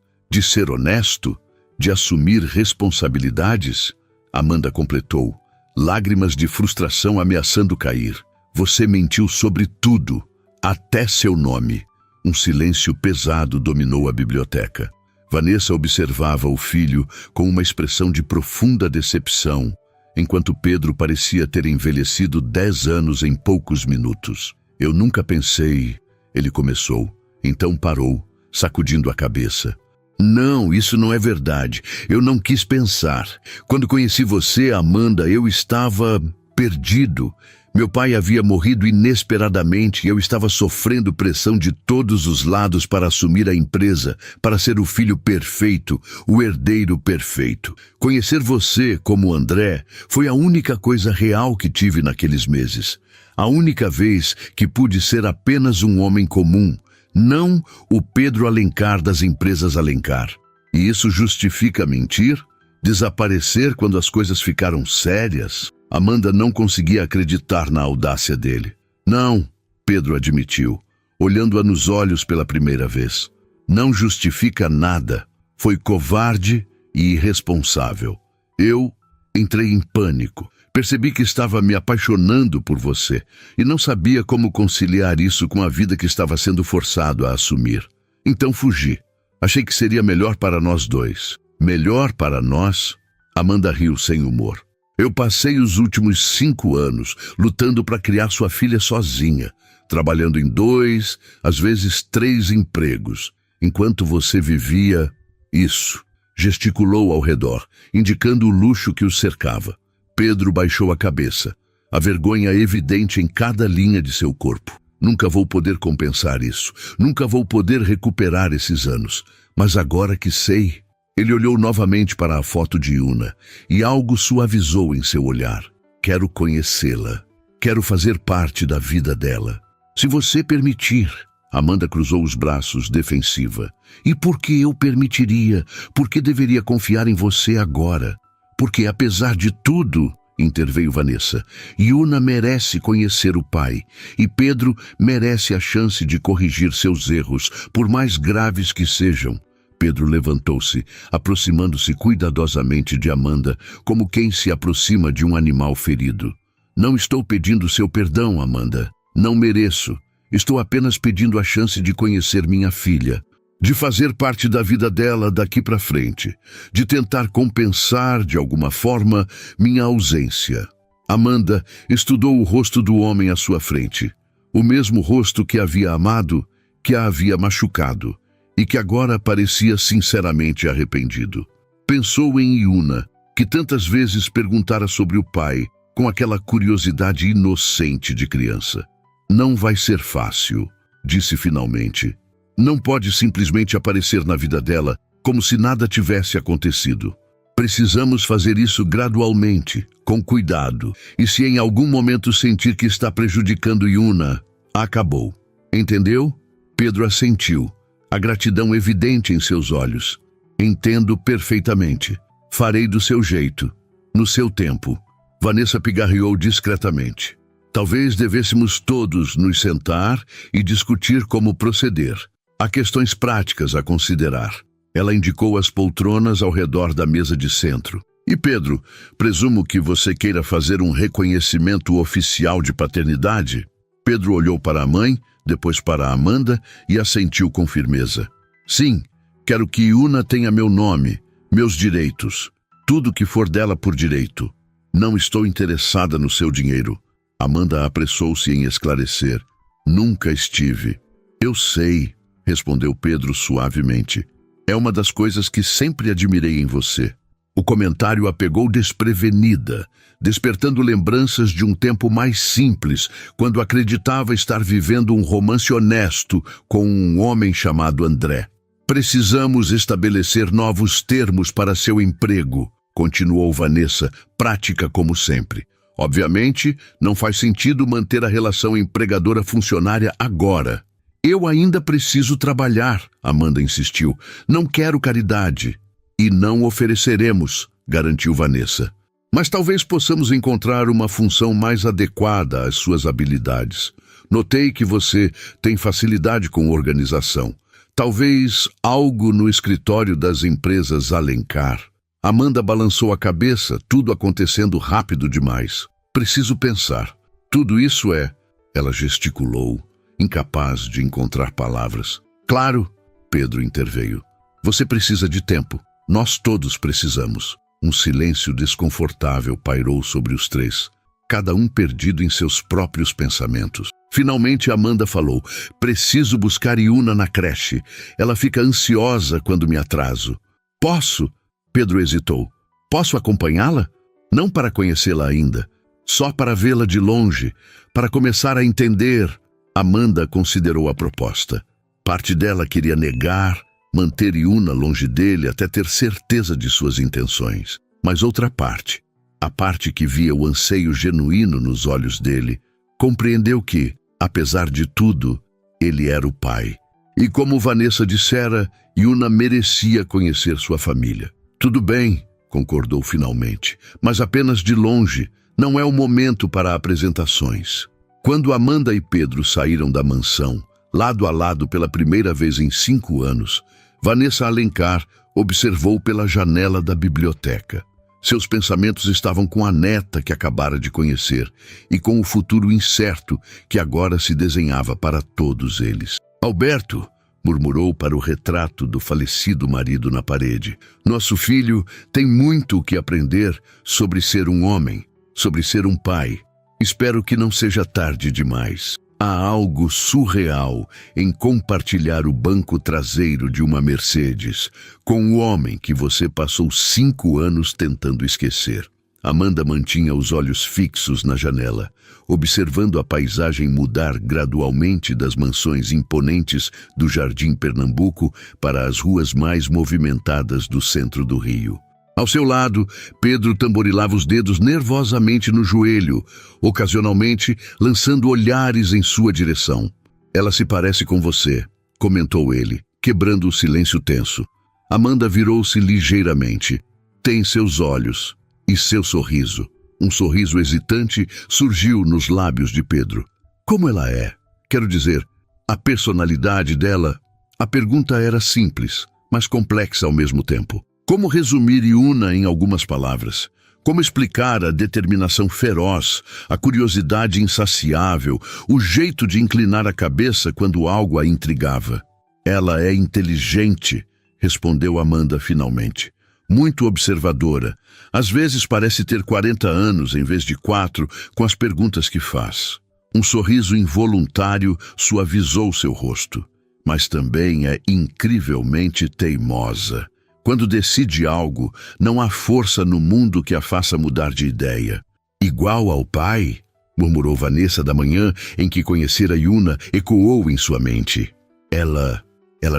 Speaker 1: ser honesto, de assumir responsabilidades. Amanda completou, lágrimas de frustração ameaçando cair. Você mentiu sobre tudo, até seu nome. Um silêncio pesado dominou a biblioteca. Vanessa observava o filho com uma expressão de profunda decepção, enquanto Pedro parecia ter envelhecido 10 anos em poucos minutos. Eu nunca pensei... Ele começou, então parou, sacudindo a cabeça. Não, isso não é verdade. Eu não quis pensar. Quando conheci você, Amanda, eu estava perdido. Meu pai havia morrido inesperadamente e eu estava sofrendo pressão de todos os lados para assumir a empresa, para ser o filho perfeito, o herdeiro perfeito. Conhecer você, como André, foi a única coisa real que tive naqueles meses. A única vez que pude ser apenas um homem comum, não o Pedro Alencar das empresas Alencar. E isso justifica mentir? Desaparecer quando as coisas ficaram sérias? Amanda não conseguia acreditar na audácia dele. Não, Pedro admitiu, olhando-a nos olhos pela primeira vez. Não justifica nada. Foi covarde e irresponsável. Eu entrei em pânico. Percebi que estava me apaixonando por você e não sabia como conciliar isso com a vida que estava sendo forçado a assumir. Então fugi. Achei que seria melhor para nós dois. Melhor para nós? Amanda riu sem humor. Eu passei os últimos 5 anos lutando para criar sua filha sozinha, trabalhando em 2, às vezes 3 empregos, enquanto você vivia isso. Gesticulou ao redor, indicando o luxo que os cercava. Pedro baixou a cabeça, a vergonha evidente em cada linha de seu corpo. Nunca vou poder compensar isso. Nunca vou poder recuperar esses anos. Mas agora que sei... Ele olhou novamente para a foto de Yuna e algo suavizou em seu olhar. Quero conhecê-la. Quero fazer parte da vida dela. Se você permitir... Amanda cruzou os braços, defensiva. E por que eu permitiria? Por que deveria confiar em você agora? Porque, apesar de tudo, interveio Vanessa, Yuna merece conhecer o pai. E Pedro merece a chance de corrigir seus erros, por mais graves que sejam. Pedro levantou-se, aproximando-se cuidadosamente de Amanda, como quem se aproxima de um animal ferido. Não estou pedindo seu perdão, Amanda. Não mereço. Estou apenas pedindo a chance de conhecer minha filha, de fazer parte da vida dela daqui para frente, de tentar compensar, de alguma forma, minha ausência. Amanda estudou o rosto do homem à sua frente, o mesmo rosto que havia amado, que a havia machucado, e que agora parecia sinceramente arrependido. Pensou em Yuna, que tantas vezes perguntara sobre o pai, com aquela curiosidade inocente de criança. Não vai ser fácil, disse finalmente. Não pode simplesmente aparecer na vida dela como se nada tivesse acontecido. Precisamos fazer isso gradualmente, com cuidado, e se em algum momento sentir que está prejudicando Yuna, acabou. Entendeu? Pedro assentiu, a gratidão evidente em seus olhos. Entendo perfeitamente. Farei do seu jeito, no seu tempo. Vanessa pigarreou discretamente. Talvez devêssemos todos nos sentar e discutir como proceder. Há questões práticas a considerar. Ela indicou as poltronas ao redor da mesa de centro. E Pedro, presumo que você queira fazer um reconhecimento oficial de paternidade? Pedro olhou para a mãe, depois para a Amanda e assentiu com firmeza. Sim, quero que Yuna tenha meu nome, meus direitos, tudo que for dela por direito. Não estou interessada no seu dinheiro. Amanda apressou-se em esclarecer. Nunca estive. Eu sei, respondeu Pedro suavemente. É uma das coisas que sempre admirei em você. O comentário a pegou desprevenida, despertando lembranças de um tempo mais simples, quando acreditava estar vivendo um romance honesto com um homem chamado André. Precisamos estabelecer novos termos para seu emprego, continuou Vanessa, prática como sempre. Obviamente, não faz sentido manter a relação empregadora-funcionária agora. Eu ainda preciso trabalhar, Amanda insistiu. Não quero caridade. E não ofereceremos, garantiu Vanessa. Mas talvez possamos encontrar uma função mais adequada às suas habilidades. Notei que você tem facilidade com organização. Talvez algo no escritório das empresas Alencar. Amanda balançou a cabeça, tudo acontecendo rápido demais. Preciso pensar. Tudo isso é... Ela gesticulou, incapaz de encontrar palavras. Claro, Pedro interveio. Você precisa de tempo. Nós todos precisamos. Um silêncio desconfortável pairou sobre os três, cada um perdido em seus próprios pensamentos. Finalmente Amanda falou. Preciso buscar Yuna na creche. Ela fica ansiosa quando me atraso. Posso? Pedro hesitou. Posso acompanhá-la? Não para conhecê-la ainda. Só para vê-la de longe, para começar a entender. Amanda considerou a proposta. Parte dela queria negar, manter Yuna longe dele até ter certeza de suas intenções. Mas outra parte, a parte que via o anseio genuíno nos olhos dele, compreendeu que, apesar de tudo, ele era o pai. E como Vanessa dissera, Yuna merecia conhecer sua família. Tudo bem, concordou finalmente, mas apenas de longe. Não é o momento para apresentações. Quando Amanda e Pedro saíram da mansão, lado a lado pela primeira vez em 5 anos, Vanessa Alencar observou pela janela da biblioteca. Seus pensamentos estavam com a neta que acabara de conhecer e com o futuro incerto que agora se desenhava para todos eles. Alberto, murmurou para o retrato do falecido marido na parede. Nosso filho tem muito o que aprender sobre ser um homem, sobre ser um pai. Espero que não seja tarde demais. Há algo surreal em compartilhar o banco traseiro de uma Mercedes com o homem que você passou 5 anos tentando esquecer. Amanda mantinha os olhos fixos na janela, observando a paisagem mudar gradualmente das mansões imponentes do Jardim Pernambuco para as ruas mais movimentadas do centro do Rio. Ao seu lado, Pedro tamborilava os dedos nervosamente no joelho, ocasionalmente lançando olhares em sua direção. "Ela se parece com você", comentou ele, quebrando o silêncio tenso. Amanda virou-se ligeiramente. "Tem seus olhos e seu sorriso." Um sorriso hesitante surgiu nos lábios de Pedro. "Como ela é? Quero dizer, a personalidade dela." A pergunta era simples, mas complexa ao mesmo tempo. Como resumir Yuna em algumas palavras? Como explicar a determinação feroz, a curiosidade insaciável, o jeito de inclinar a cabeça quando algo a intrigava? "Ela é inteligente", respondeu Amanda finalmente. "Muito observadora. Às vezes parece ter 40 anos em vez de 4 com as perguntas que faz." Um sorriso involuntário suavizou seu rosto, mas também é incrivelmente teimosa. Quando decide algo, não há força no mundo que a faça mudar de ideia. "Igual ao pai?", murmurou Vanessa da manhã em que conhecera Yuna, ecoou em sua mente. Ela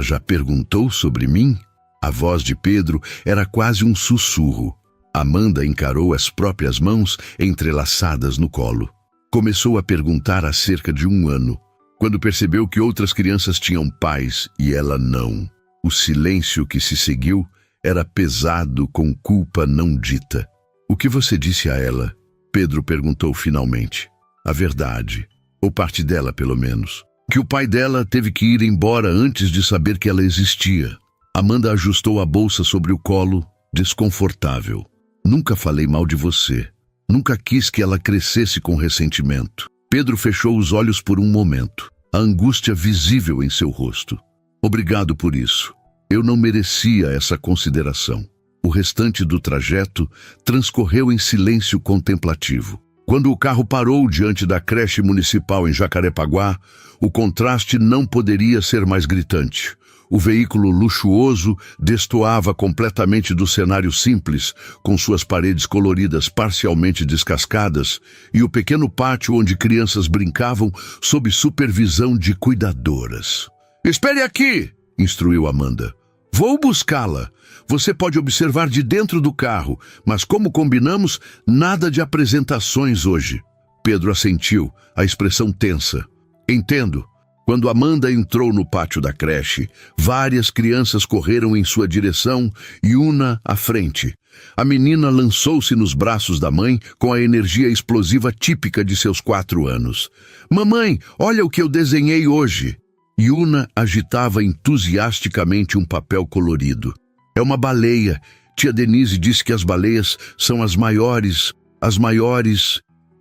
Speaker 1: já perguntou sobre mim?" A voz de Pedro era quase um sussurro. Amanda encarou as próprias mãos entrelaçadas no colo. Começou a perguntar há cerca de 1 ano, quando percebeu que outras crianças tinham pais e ela não. O silêncio que se seguiu era pesado com culpa não dita. "O que você disse a ela?", Pedro perguntou finalmente. "A verdade, ou parte dela pelo menos. Que o pai dela teve que ir embora antes de saber que ela existia." Amanda ajustou a bolsa sobre o colo, desconfortável. "Nunca falei mal de você. Nunca quis que ela crescesse com ressentimento." Pedro fechou os olhos por um momento, a angústia visível em seu rosto. "Obrigado por isso. Eu não merecia essa consideração." O restante do trajeto transcorreu em silêncio contemplativo. Quando o carro parou diante da creche municipal em Jacarepaguá, o contraste não poderia ser mais gritante. O veículo luxuoso destoava completamente do cenário simples, com suas paredes coloridas parcialmente descascadas, e o pequeno pátio onde crianças brincavam sob supervisão de cuidadoras. "Espere aqui!", instruiu Amanda. "Vou buscá-la. Você pode observar de dentro do carro, mas como combinamos, nada de apresentações hoje." Pedro assentiu, a expressão tensa. "Entendo." Quando Amanda entrou no pátio da creche, várias crianças correram em sua direção, Yuna à frente. A menina lançou-se nos braços da mãe com a energia explosiva típica de seus 4 anos. "Mamãe, olha o que eu desenhei hoje." Yuna agitava entusiasticamente um papel colorido. "É uma baleia. Tia Denise disse que as baleias são as maiores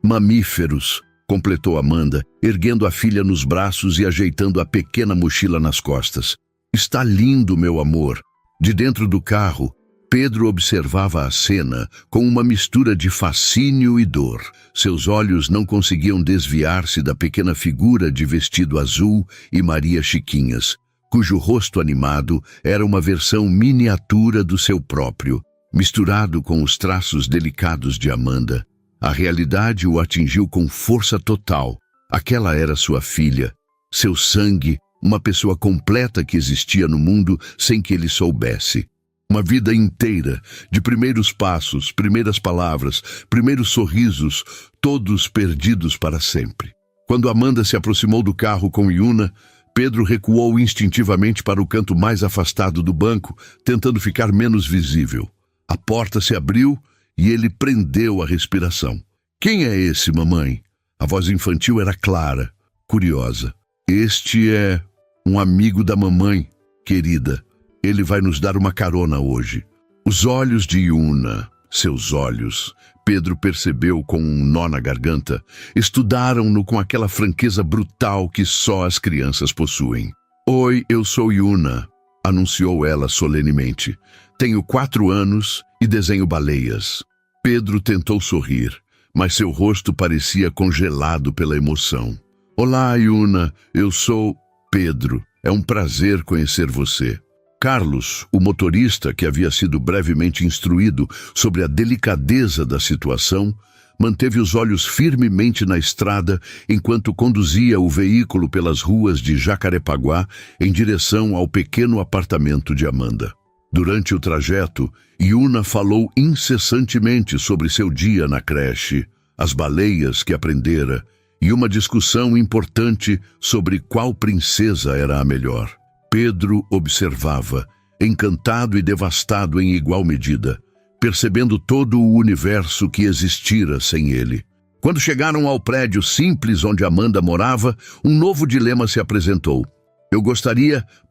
Speaker 1: mamíferos", completou Amanda, erguendo a filha nos braços e ajeitando a pequena mochila nas costas. "Está lindo, meu amor." De dentro do carro, Pedro observava a cena com uma mistura de fascínio e dor. Seus olhos não conseguiam desviar-se da pequena figura de vestido azul e Maria Chiquinhas, cujo rosto animado era uma versão miniatura do seu próprio, misturado com os traços delicados de Amanda. A realidade o atingiu com força total. Aquela era sua filha, seu sangue, uma pessoa completa que existia no mundo sem que ele soubesse. Uma vida inteira, de primeiros passos, primeiras palavras, primeiros sorrisos, todos perdidos para sempre. Quando Amanda se aproximou do carro com Yuna, Pedro recuou instintivamente para o canto mais afastado do banco, tentando ficar menos visível. A porta se abriu e ele prendeu a respiração. "Quem é esse, mamãe?" A voz infantil era clara, curiosa. "Este é um amigo da mamãe, querida. Ele vai nos dar uma carona hoje." Os olhos de Yuna, seus olhos, Pedro percebeu com um nó na garganta, estudaram-no com aquela franqueza brutal que só as crianças possuem. "Oi, eu sou Yuna", anunciou ela solenemente. "Tenho 4 anos e desenho baleias." Pedro tentou sorrir, mas seu rosto parecia congelado pela emoção. "Olá, Yuna, eu sou Pedro. É um prazer conhecer você." Carlos, o motorista que havia sido brevemente instruído sobre a delicadeza da situação, manteve os olhos firmemente na estrada enquanto conduzia o veículo pelas ruas de Jacarepaguá em direção ao pequeno apartamento de Amanda. Durante o trajeto, Yuna falou incessantemente sobre seu dia na creche, as baleias que aprendera e uma discussão importante sobre qual princesa era a melhor. Pedro observava, encantado e devastado em igual medida, percebendo todo o universo que existira sem ele. Quando chegaram ao prédio simples onde Amanda morava, um novo dilema se apresentou.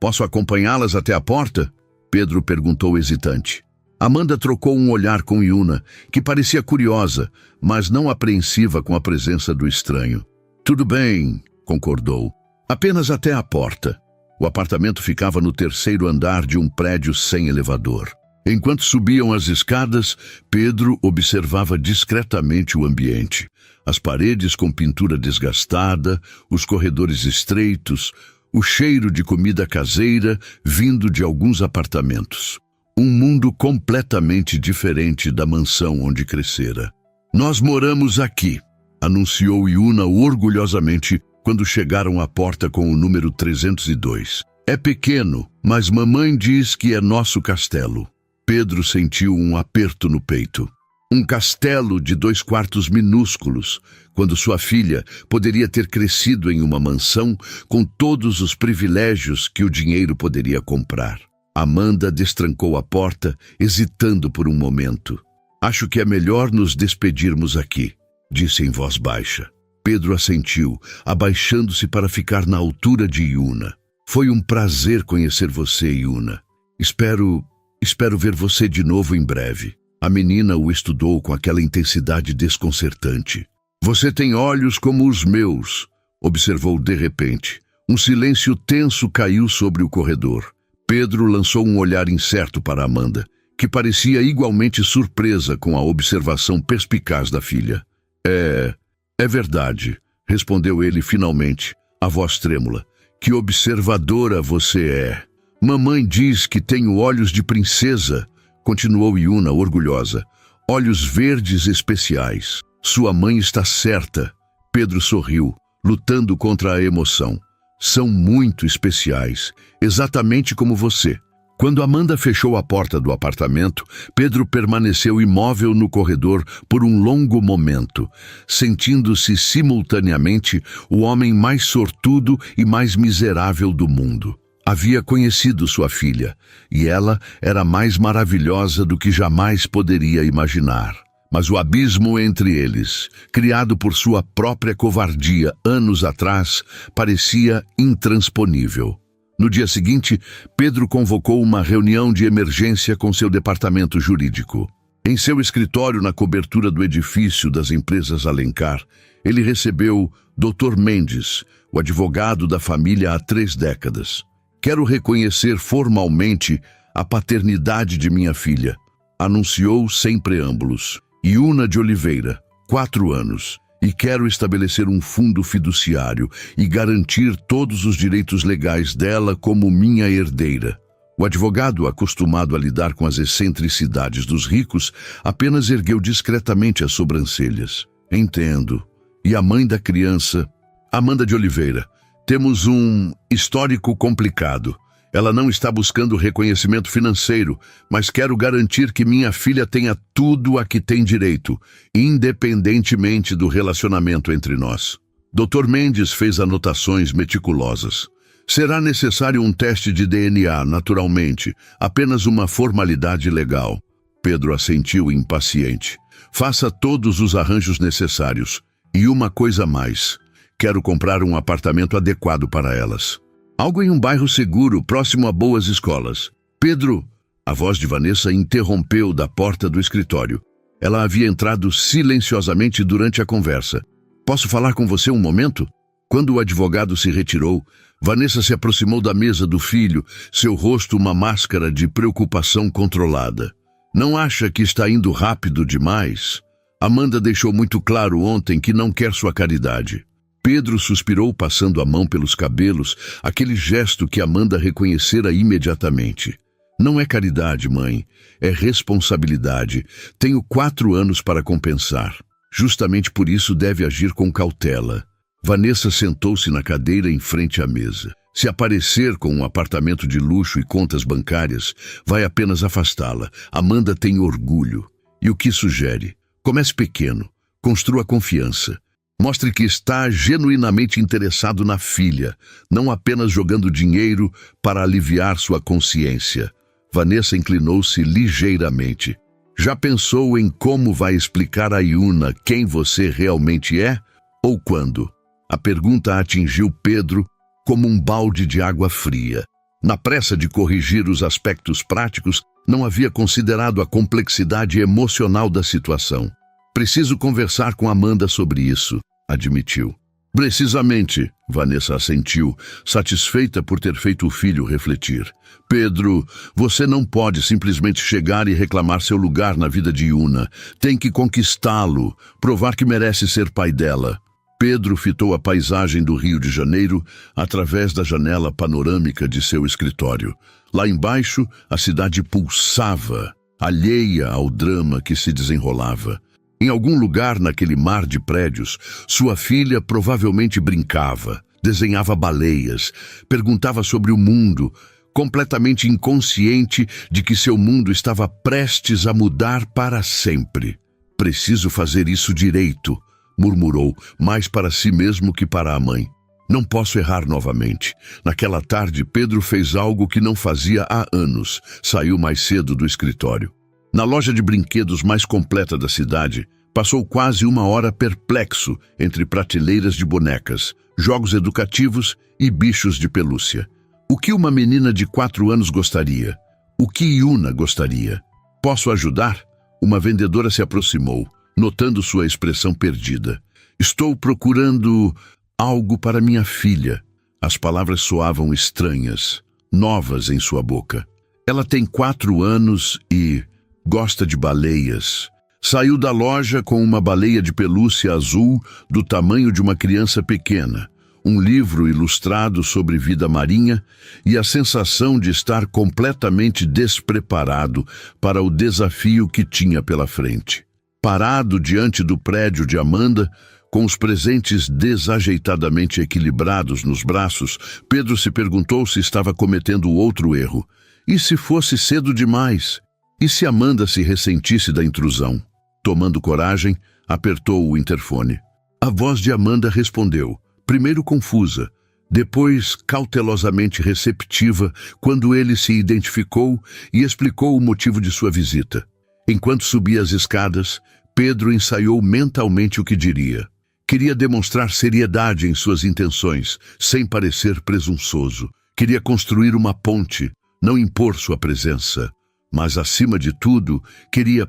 Speaker 1: Posso acompanhá-las até a porta? Pedro perguntou hesitante. Amanda trocou um olhar com Yuna, que parecia curiosa, mas não apreensiva com a presença do estranho. Tudo bem, concordou. Apenas até a porta. O apartamento ficava no terceiro andar de um prédio sem elevador. Enquanto subiam as escadas, Pedro observava discretamente o ambiente. As paredes com pintura desgastada, os corredores estreitos, o cheiro de comida caseira vindo de alguns apartamentos. Um mundo completamente diferente da mansão onde crescera. Nós moramos aqui, anunciou Yuna orgulhosamente quando chegaram à porta com o número 302. É pequeno, mas mamãe diz que é nosso castelo. Pedro sentiu um aperto no peito. Um castelo de 2 quartos minúsculos, quando sua filha poderia ter crescido em uma mansão com todos os privilégios que o dinheiro poderia comprar. Amanda destrancou a porta, hesitando por um momento. Acho que é melhor nos despedirmos aqui, disse em voz baixa. Pedro assentiu, abaixando-se para ficar na altura de Yuna. Foi um prazer conhecer você, Yuna. Espero ver você de novo em breve. A menina o estudou com aquela intensidade desconcertante. Você tem olhos como os meus, observou de repente. Um silêncio tenso caiu sobre o corredor. Pedro lançou um olhar incerto para Amanda, que parecia igualmente surpresa com a observação perspicaz da filha. É verdade, respondeu ele finalmente, a voz trêmula. Que observadora você é. Mamãe diz que tenho olhos de princesa, continuou Yuna orgulhosa. Olhos verdes especiais. Sua mãe está certa. Pedro sorriu, lutando contra a emoção. São muito especiais, exatamente como você. Quando Amanda fechou a porta do apartamento, Pedro permaneceu imóvel no corredor por um longo momento, sentindo-se simultaneamente o homem mais sortudo e mais miserável do mundo. Havia conhecido sua filha, e ela era mais maravilhosa do que jamais poderia imaginar. Mas o abismo entre eles, criado por sua própria covardia anos atrás, parecia intransponível. No dia seguinte, Pedro convocou uma reunião de emergência com seu departamento jurídico. Em seu escritório na cobertura do edifício das empresas Alencar, ele recebeu Dr. Mendes, o advogado da família há 3 décadas. Quero reconhecer formalmente a paternidade de minha filha, anunciou sem preâmbulos. Yuna de Oliveira, 4 anos. E quero estabelecer um fundo fiduciário e garantir todos os direitos legais dela como minha herdeira. O advogado, acostumado a lidar com as excentricidades dos ricos, apenas ergueu discretamente as sobrancelhas. Entendo. E a mãe da criança? Amanda de Oliveira. Temos um histórico complicado. Ela não está buscando reconhecimento financeiro, mas quero garantir que minha filha tenha tudo a que tem direito, independentemente do relacionamento entre nós. Dr. Mendes fez anotações meticulosas. Será necessário um teste de DNA, naturalmente, apenas uma formalidade legal. Pedro assentiu impaciente. Faça todos os arranjos necessários. E uma coisa mais. Quero comprar um apartamento adequado para elas. Algo em um bairro seguro, próximo a boas escolas. Pedro, a voz de Vanessa interrompeu da porta do escritório. Ela havia entrado silenciosamente durante a conversa. Posso falar com você um momento? Quando o advogado se retirou, Vanessa se aproximou da mesa do filho, seu rosto uma máscara de preocupação controlada. Não acha que está indo rápido demais? Amanda deixou muito claro ontem que não quer sua caridade. Pedro suspirou passando a mão pelos cabelos, aquele gesto que Amanda reconhecera imediatamente. Não é caridade, mãe. É responsabilidade. Tenho 4 anos para compensar. Justamente por isso deve agir com cautela. Vanessa sentou-se na cadeira em frente à mesa. Se aparecer com um apartamento de luxo e contas bancárias, vai apenas afastá-la. Amanda tem orgulho. E o que sugere? Comece pequeno. Construa confiança. Mostre que está genuinamente interessado na filha, não apenas jogando dinheiro para aliviar sua consciência. Vanessa inclinou-se ligeiramente. Já pensou em como vai explicar a Yuna quem você realmente é? Ou quando? A pergunta atingiu Pedro como um balde de água fria. Na pressa de corrigir os aspectos práticos, não havia considerado a complexidade emocional da situação. Preciso conversar com Amanda sobre isso, admitiu. Precisamente, Vanessa assentiu, satisfeita por ter feito o filho refletir. Pedro, você não pode simplesmente chegar e reclamar seu lugar na vida de Yuna. Tem que conquistá-lo, provar que merece ser pai dela. Pedro fitou a paisagem do Rio de Janeiro através da janela panorâmica de seu escritório. Lá embaixo, a cidade pulsava, alheia ao drama que se desenrolava. Em algum lugar naquele mar de prédios, sua filha provavelmente brincava, desenhava baleias, perguntava sobre o mundo, completamente inconsciente de que seu mundo estava prestes a mudar para sempre. Preciso fazer isso direito, murmurou, mais para si mesmo que para a mãe. Não posso errar novamente. Naquela tarde, Pedro fez algo que não fazia há anos. Saiu mais cedo do escritório. Na loja de brinquedos mais completa da cidade, passou quase 1 hora perplexo entre prateleiras de bonecas, jogos educativos e bichos de pelúcia. O que uma menina de 4 anos gostaria? O que Yuna gostaria? Posso ajudar? Uma vendedora se aproximou, notando sua expressão perdida. Estou procurando algo para minha filha. As palavras soavam estranhas, novas em sua boca. Ela tem 4 anos e gosta de baleias. Saiu da loja com uma baleia de pelúcia azul do tamanho de uma criança pequena, um livro ilustrado sobre vida marinha e a sensação de estar completamente despreparado para o desafio que tinha pela frente. Parado diante do prédio de Amanda, com os presentes desajeitadamente equilibrados nos braços, Pedro se perguntou se estava cometendo outro erro. E se fosse cedo demais? E se Amanda se ressentisse da intrusão? Tomando coragem, apertou o interfone. A voz de Amanda respondeu, primeiro confusa, depois cautelosamente receptiva, quando ele se identificou e explicou o motivo de sua visita. Enquanto subia as escadas, Pedro ensaiou mentalmente o que diria. Queria demonstrar seriedade em suas intenções, sem parecer presunçoso. Queria construir uma ponte, não impor sua presença. Mas, acima de tudo,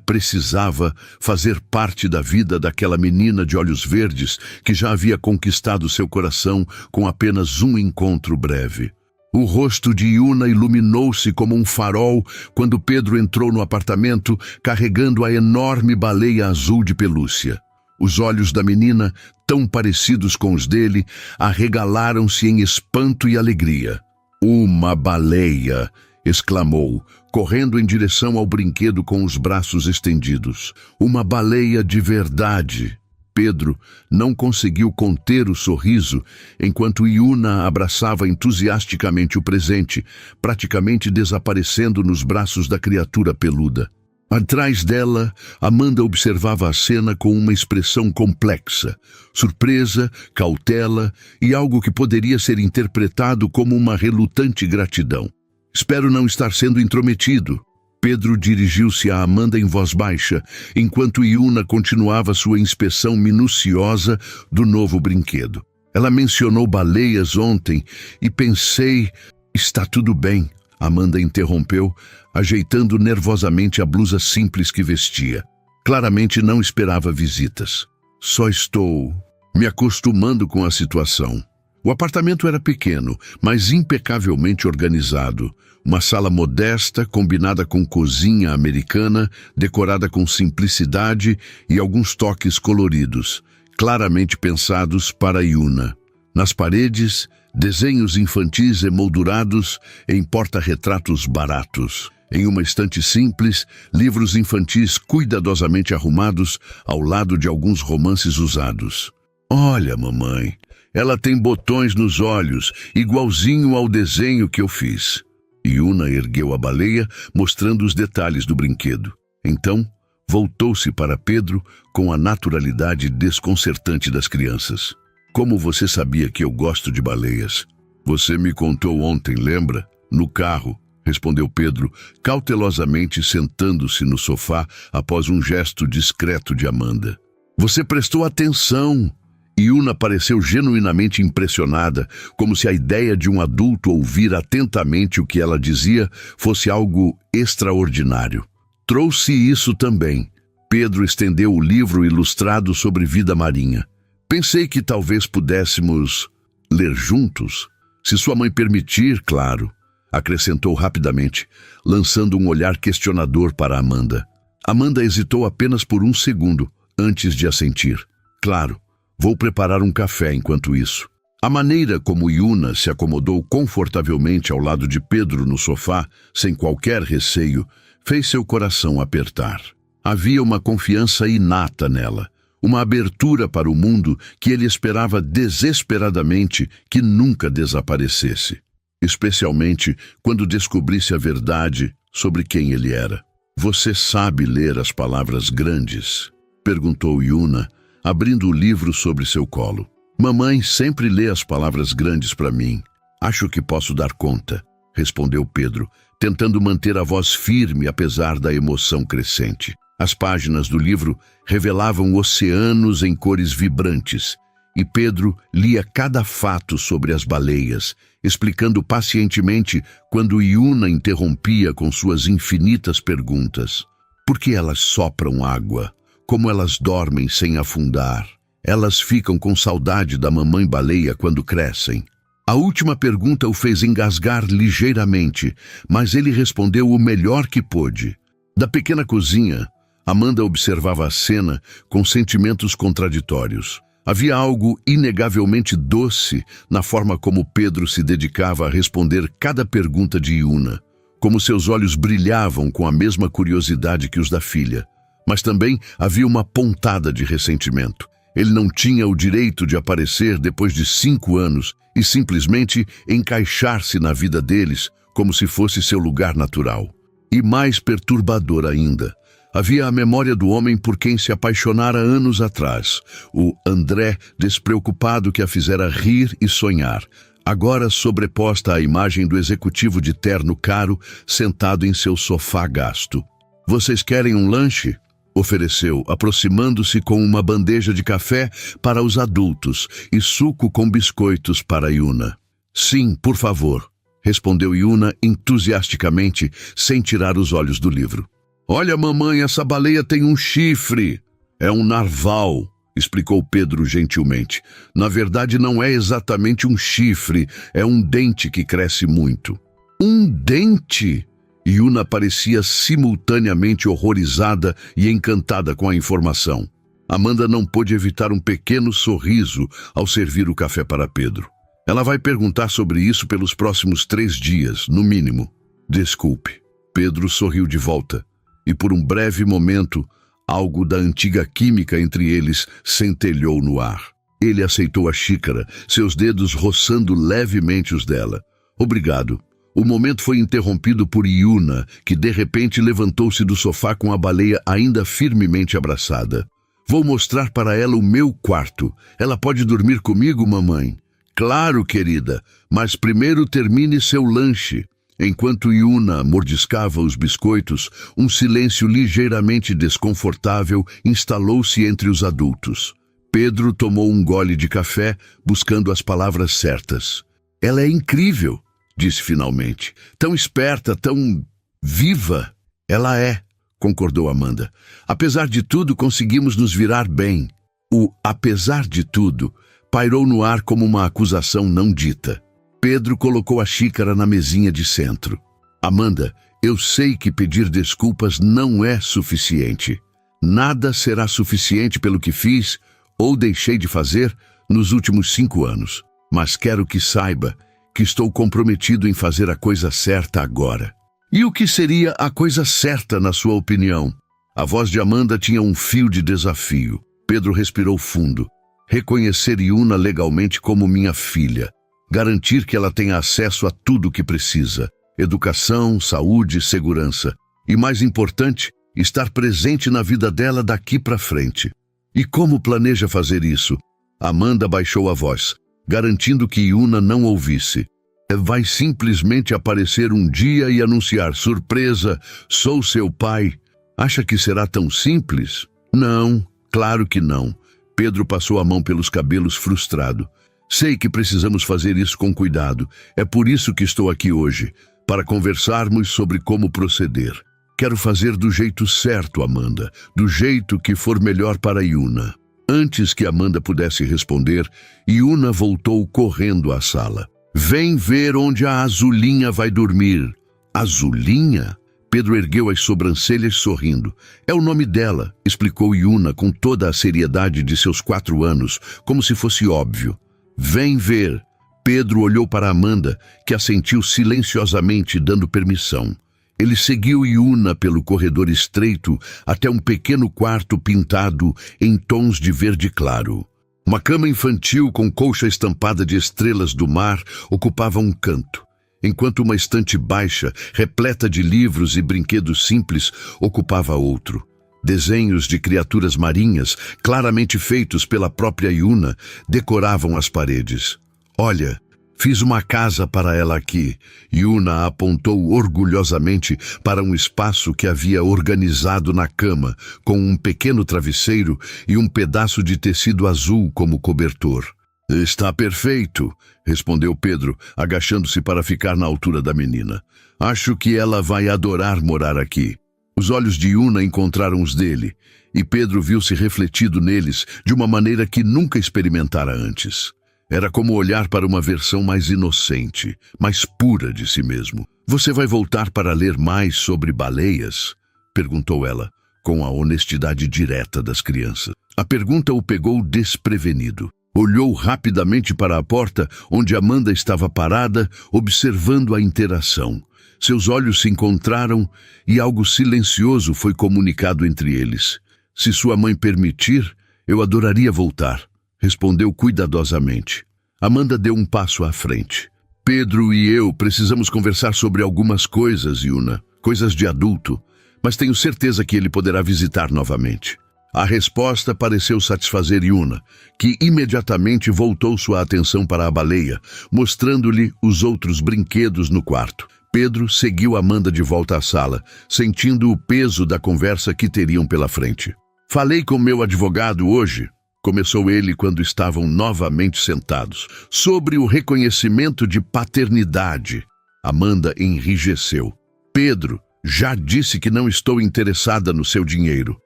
Speaker 1: precisava fazer parte da vida daquela menina de olhos verdes que já havia conquistado seu coração com apenas um encontro breve. O rosto de Yuna iluminou-se como um farol quando Pedro entrou no apartamento carregando a enorme baleia azul de pelúcia. Os olhos da menina, tão parecidos com os dele, arregalaram-se em espanto e alegria. Uma baleia! Exclamou, correndo em direção ao brinquedo com os braços estendidos. Uma baleia de verdade. Pedro não conseguiu conter o sorriso enquanto Yuna abraçava entusiasticamente o presente, praticamente desaparecendo nos braços da criatura peluda. Atrás dela, Amanda observava a cena com uma expressão complexa, surpresa, cautela e algo que poderia ser interpretado como uma relutante gratidão. Espero não estar sendo intrometido. Pedro dirigiu-se a Amanda em voz baixa, enquanto Yuna continuava sua inspeção minuciosa do novo brinquedo. Ela mencionou baleias ontem e pensei... Está tudo bem, Amanda interrompeu, ajeitando nervosamente a blusa simples que vestia. Claramente não esperava visitas. Só estou me acostumando com a situação. O apartamento era pequeno, mas impecavelmente organizado. Uma sala modesta, combinada com cozinha americana, decorada com simplicidade e alguns toques coloridos, claramente pensados para Yuna. Nas paredes, desenhos infantis emoldurados em porta-retratos baratos. Em uma estante simples, livros infantis cuidadosamente arrumados ao lado de alguns romances usados. Olha, mamãe, ela tem botões nos olhos, igualzinho ao desenho que eu fiz. Yuna ergueu a baleia, mostrando os detalhes do brinquedo. Então, voltou-se para Pedro com a naturalidade desconcertante das crianças. Como você sabia que eu gosto de baleias? Você me contou ontem, lembra? No carro, respondeu Pedro, cautelosamente sentando-se no sofá após um gesto discreto de Amanda. Você prestou atenção! Yuna pareceu genuinamente impressionada, como se a ideia de um adulto ouvir atentamente o que ela dizia fosse algo extraordinário. Trouxe isso também. Pedro estendeu o livro ilustrado sobre vida marinha. Pensei que talvez pudéssemos ler juntos, se sua mãe permitir, claro, acrescentou rapidamente, lançando um olhar questionador para Amanda. Amanda hesitou apenas por um segundo, antes de assentir. Claro, vou preparar um café enquanto isso. A maneira como Yuna se acomodou confortavelmente ao lado de Pedro no sofá, sem qualquer receio, fez seu coração apertar. Havia uma confiança inata nela, uma abertura para o mundo que ele esperava desesperadamente que nunca desaparecesse, especialmente quando descobrisse a verdade sobre quem ele era. Você sabe ler as palavras grandes? Perguntou Yuna, abrindo o livro sobre seu colo. Mamãe sempre lê as palavras grandes para mim. Acho que posso dar conta, respondeu Pedro, tentando manter a voz firme apesar da emoção crescente. As páginas do livro revelavam oceanos em cores vibrantes, e Pedro lia cada fato sobre as baleias, explicando pacientemente quando Yuna interrompia com suas infinitas perguntas. Por que elas sopram água? Como elas dormem sem afundar? Elas ficam com saudade da mamãe baleia quando crescem. A última pergunta o fez engasgar ligeiramente, mas ele respondeu o melhor que pôde. Da pequena cozinha, Amanda observava a cena com sentimentos contraditórios. Havia algo inegavelmente doce na forma como Pedro se dedicava a responder cada pergunta de Yuna, como seus olhos brilhavam com a mesma curiosidade que os da filha. Mas também havia uma pontada de ressentimento. Ele não tinha o direito de aparecer depois de 5 anos e simplesmente encaixar-se na vida deles como se fosse seu lugar natural. E mais perturbador ainda, havia a memória do homem por quem se apaixonara anos atrás, o André despreocupado que a fizera rir e sonhar, agora sobreposta à imagem do executivo de terno caro sentado em seu sofá gasto. Vocês querem um lanche? Ofereceu, aproximando-se com uma bandeja de café para os adultos e suco com biscoitos para Yuna. Sim, por favor, respondeu Yuna entusiasticamente, sem tirar os olhos do livro. Olha, mamãe, essa baleia tem um chifre. É um narval, explicou Pedro gentilmente. Na verdade, não é exatamente um chifre, é um dente que cresce muito. Um dente? Yuna parecia simultaneamente horrorizada e encantada com a informação. Amanda não pôde evitar um pequeno sorriso ao servir o café para Pedro. Ela vai perguntar sobre isso pelos próximos 3 dias, no mínimo. Desculpe. Pedro sorriu de volta, e por um breve momento, algo da antiga química entre eles centelhou no ar. Ele aceitou a xícara, seus dedos roçando levemente os dela. Obrigado. O momento foi interrompido por Yuna, que de repente levantou-se do sofá com a baleia ainda firmemente abraçada. Vou mostrar para ela o meu quarto. Ela pode dormir comigo, mamãe? Claro, querida, mas primeiro termine seu lanche. Enquanto Yuna mordiscava os biscoitos, um silêncio ligeiramente desconfortável instalou-se entre os adultos. Pedro tomou um gole de café, buscando as palavras certas. Ela é incrível, disse finalmente. Tão esperta, tão viva. Ela é, concordou Amanda. Apesar de tudo, conseguimos nos virar bem. O apesar de tudo pairou no ar como uma acusação não dita. Pedro colocou a xícara na mesinha de centro. Amanda, eu sei que pedir desculpas não é suficiente. Nada será suficiente pelo que fiz ou deixei de fazer nos últimos 5 anos. Mas quero que saiba que estou comprometido em fazer a coisa certa agora. E o que seria a coisa certa, na sua opinião? A voz de Amanda tinha um fio de desafio. Pedro respirou fundo. Reconhecer Yuna legalmente como minha filha. Garantir que ela tenha acesso a tudo o que precisa. Educação, saúde, segurança. E mais importante, estar presente na vida dela daqui para frente. E como planeja fazer isso? Amanda baixou a voz, garantindo que Yuna não ouvisse. Vai simplesmente aparecer um dia e anunciar: surpresa, sou seu pai. Acha que será tão simples? Não, claro que não. Pedro passou a mão pelos cabelos frustrado. Sei que precisamos fazer isso com cuidado. É por isso que estou aqui hoje, para conversarmos sobre como proceder. Quero fazer do jeito certo, Amanda, do jeito que for melhor para Yuna. Antes que Amanda pudesse responder, Yuna voltou correndo à sala. Vem ver onde a Azulinha vai dormir. Azulinha? Pedro ergueu as sobrancelhas sorrindo. É o nome dela, explicou Yuna com toda a seriedade de seus 4 anos, como se fosse óbvio. Vem ver. Pedro olhou para Amanda, que assentiu silenciosamente, dando permissão. Ele seguiu Yuna pelo corredor estreito até um pequeno quarto pintado em tons de verde claro. Uma cama infantil com colcha estampada de estrelas do mar ocupava um canto, enquanto uma estante baixa, repleta de livros e brinquedos simples, ocupava outro. Desenhos de criaturas marinhas, claramente feitos pela própria Yuna, decoravam as paredes. Olha, fiz uma casa para ela aqui. Yuna apontou orgulhosamente para um espaço que havia organizado na cama, com um pequeno travesseiro e um pedaço de tecido azul como cobertor. Está perfeito, respondeu Pedro, agachando-se para ficar na altura da menina. Acho que ela vai adorar morar aqui. Os olhos de Yuna encontraram os dele, e Pedro viu-se refletido neles de uma maneira que nunca experimentara antes. Era como olhar para uma versão mais inocente, mais pura de si mesmo. Você vai voltar para ler mais sobre baleias? Perguntou ela, com a honestidade direta das crianças. A pergunta o pegou desprevenido. Olhou rapidamente para a porta, onde Amanda estava parada, observando a interação. Seus olhos se encontraram e algo silencioso foi comunicado entre eles. Se sua mãe permitir, eu adoraria voltar, respondeu cuidadosamente. Amanda deu um passo à frente. Pedro e eu precisamos conversar sobre algumas coisas, Yuna. Coisas de adulto, mas tenho certeza que ele poderá visitar novamente. A resposta pareceu satisfazer Yuna, que imediatamente voltou sua atenção para a baleia, mostrando-lhe os outros brinquedos no quarto. Pedro seguiu Amanda de volta à sala, sentindo o peso da conversa que teriam pela frente. Falei com meu advogado hoje, começou ele quando estavam novamente sentados, sobre o reconhecimento de paternidade. Amanda enrijeceu. Pedro, já disse que não estou interessada no seu dinheiro.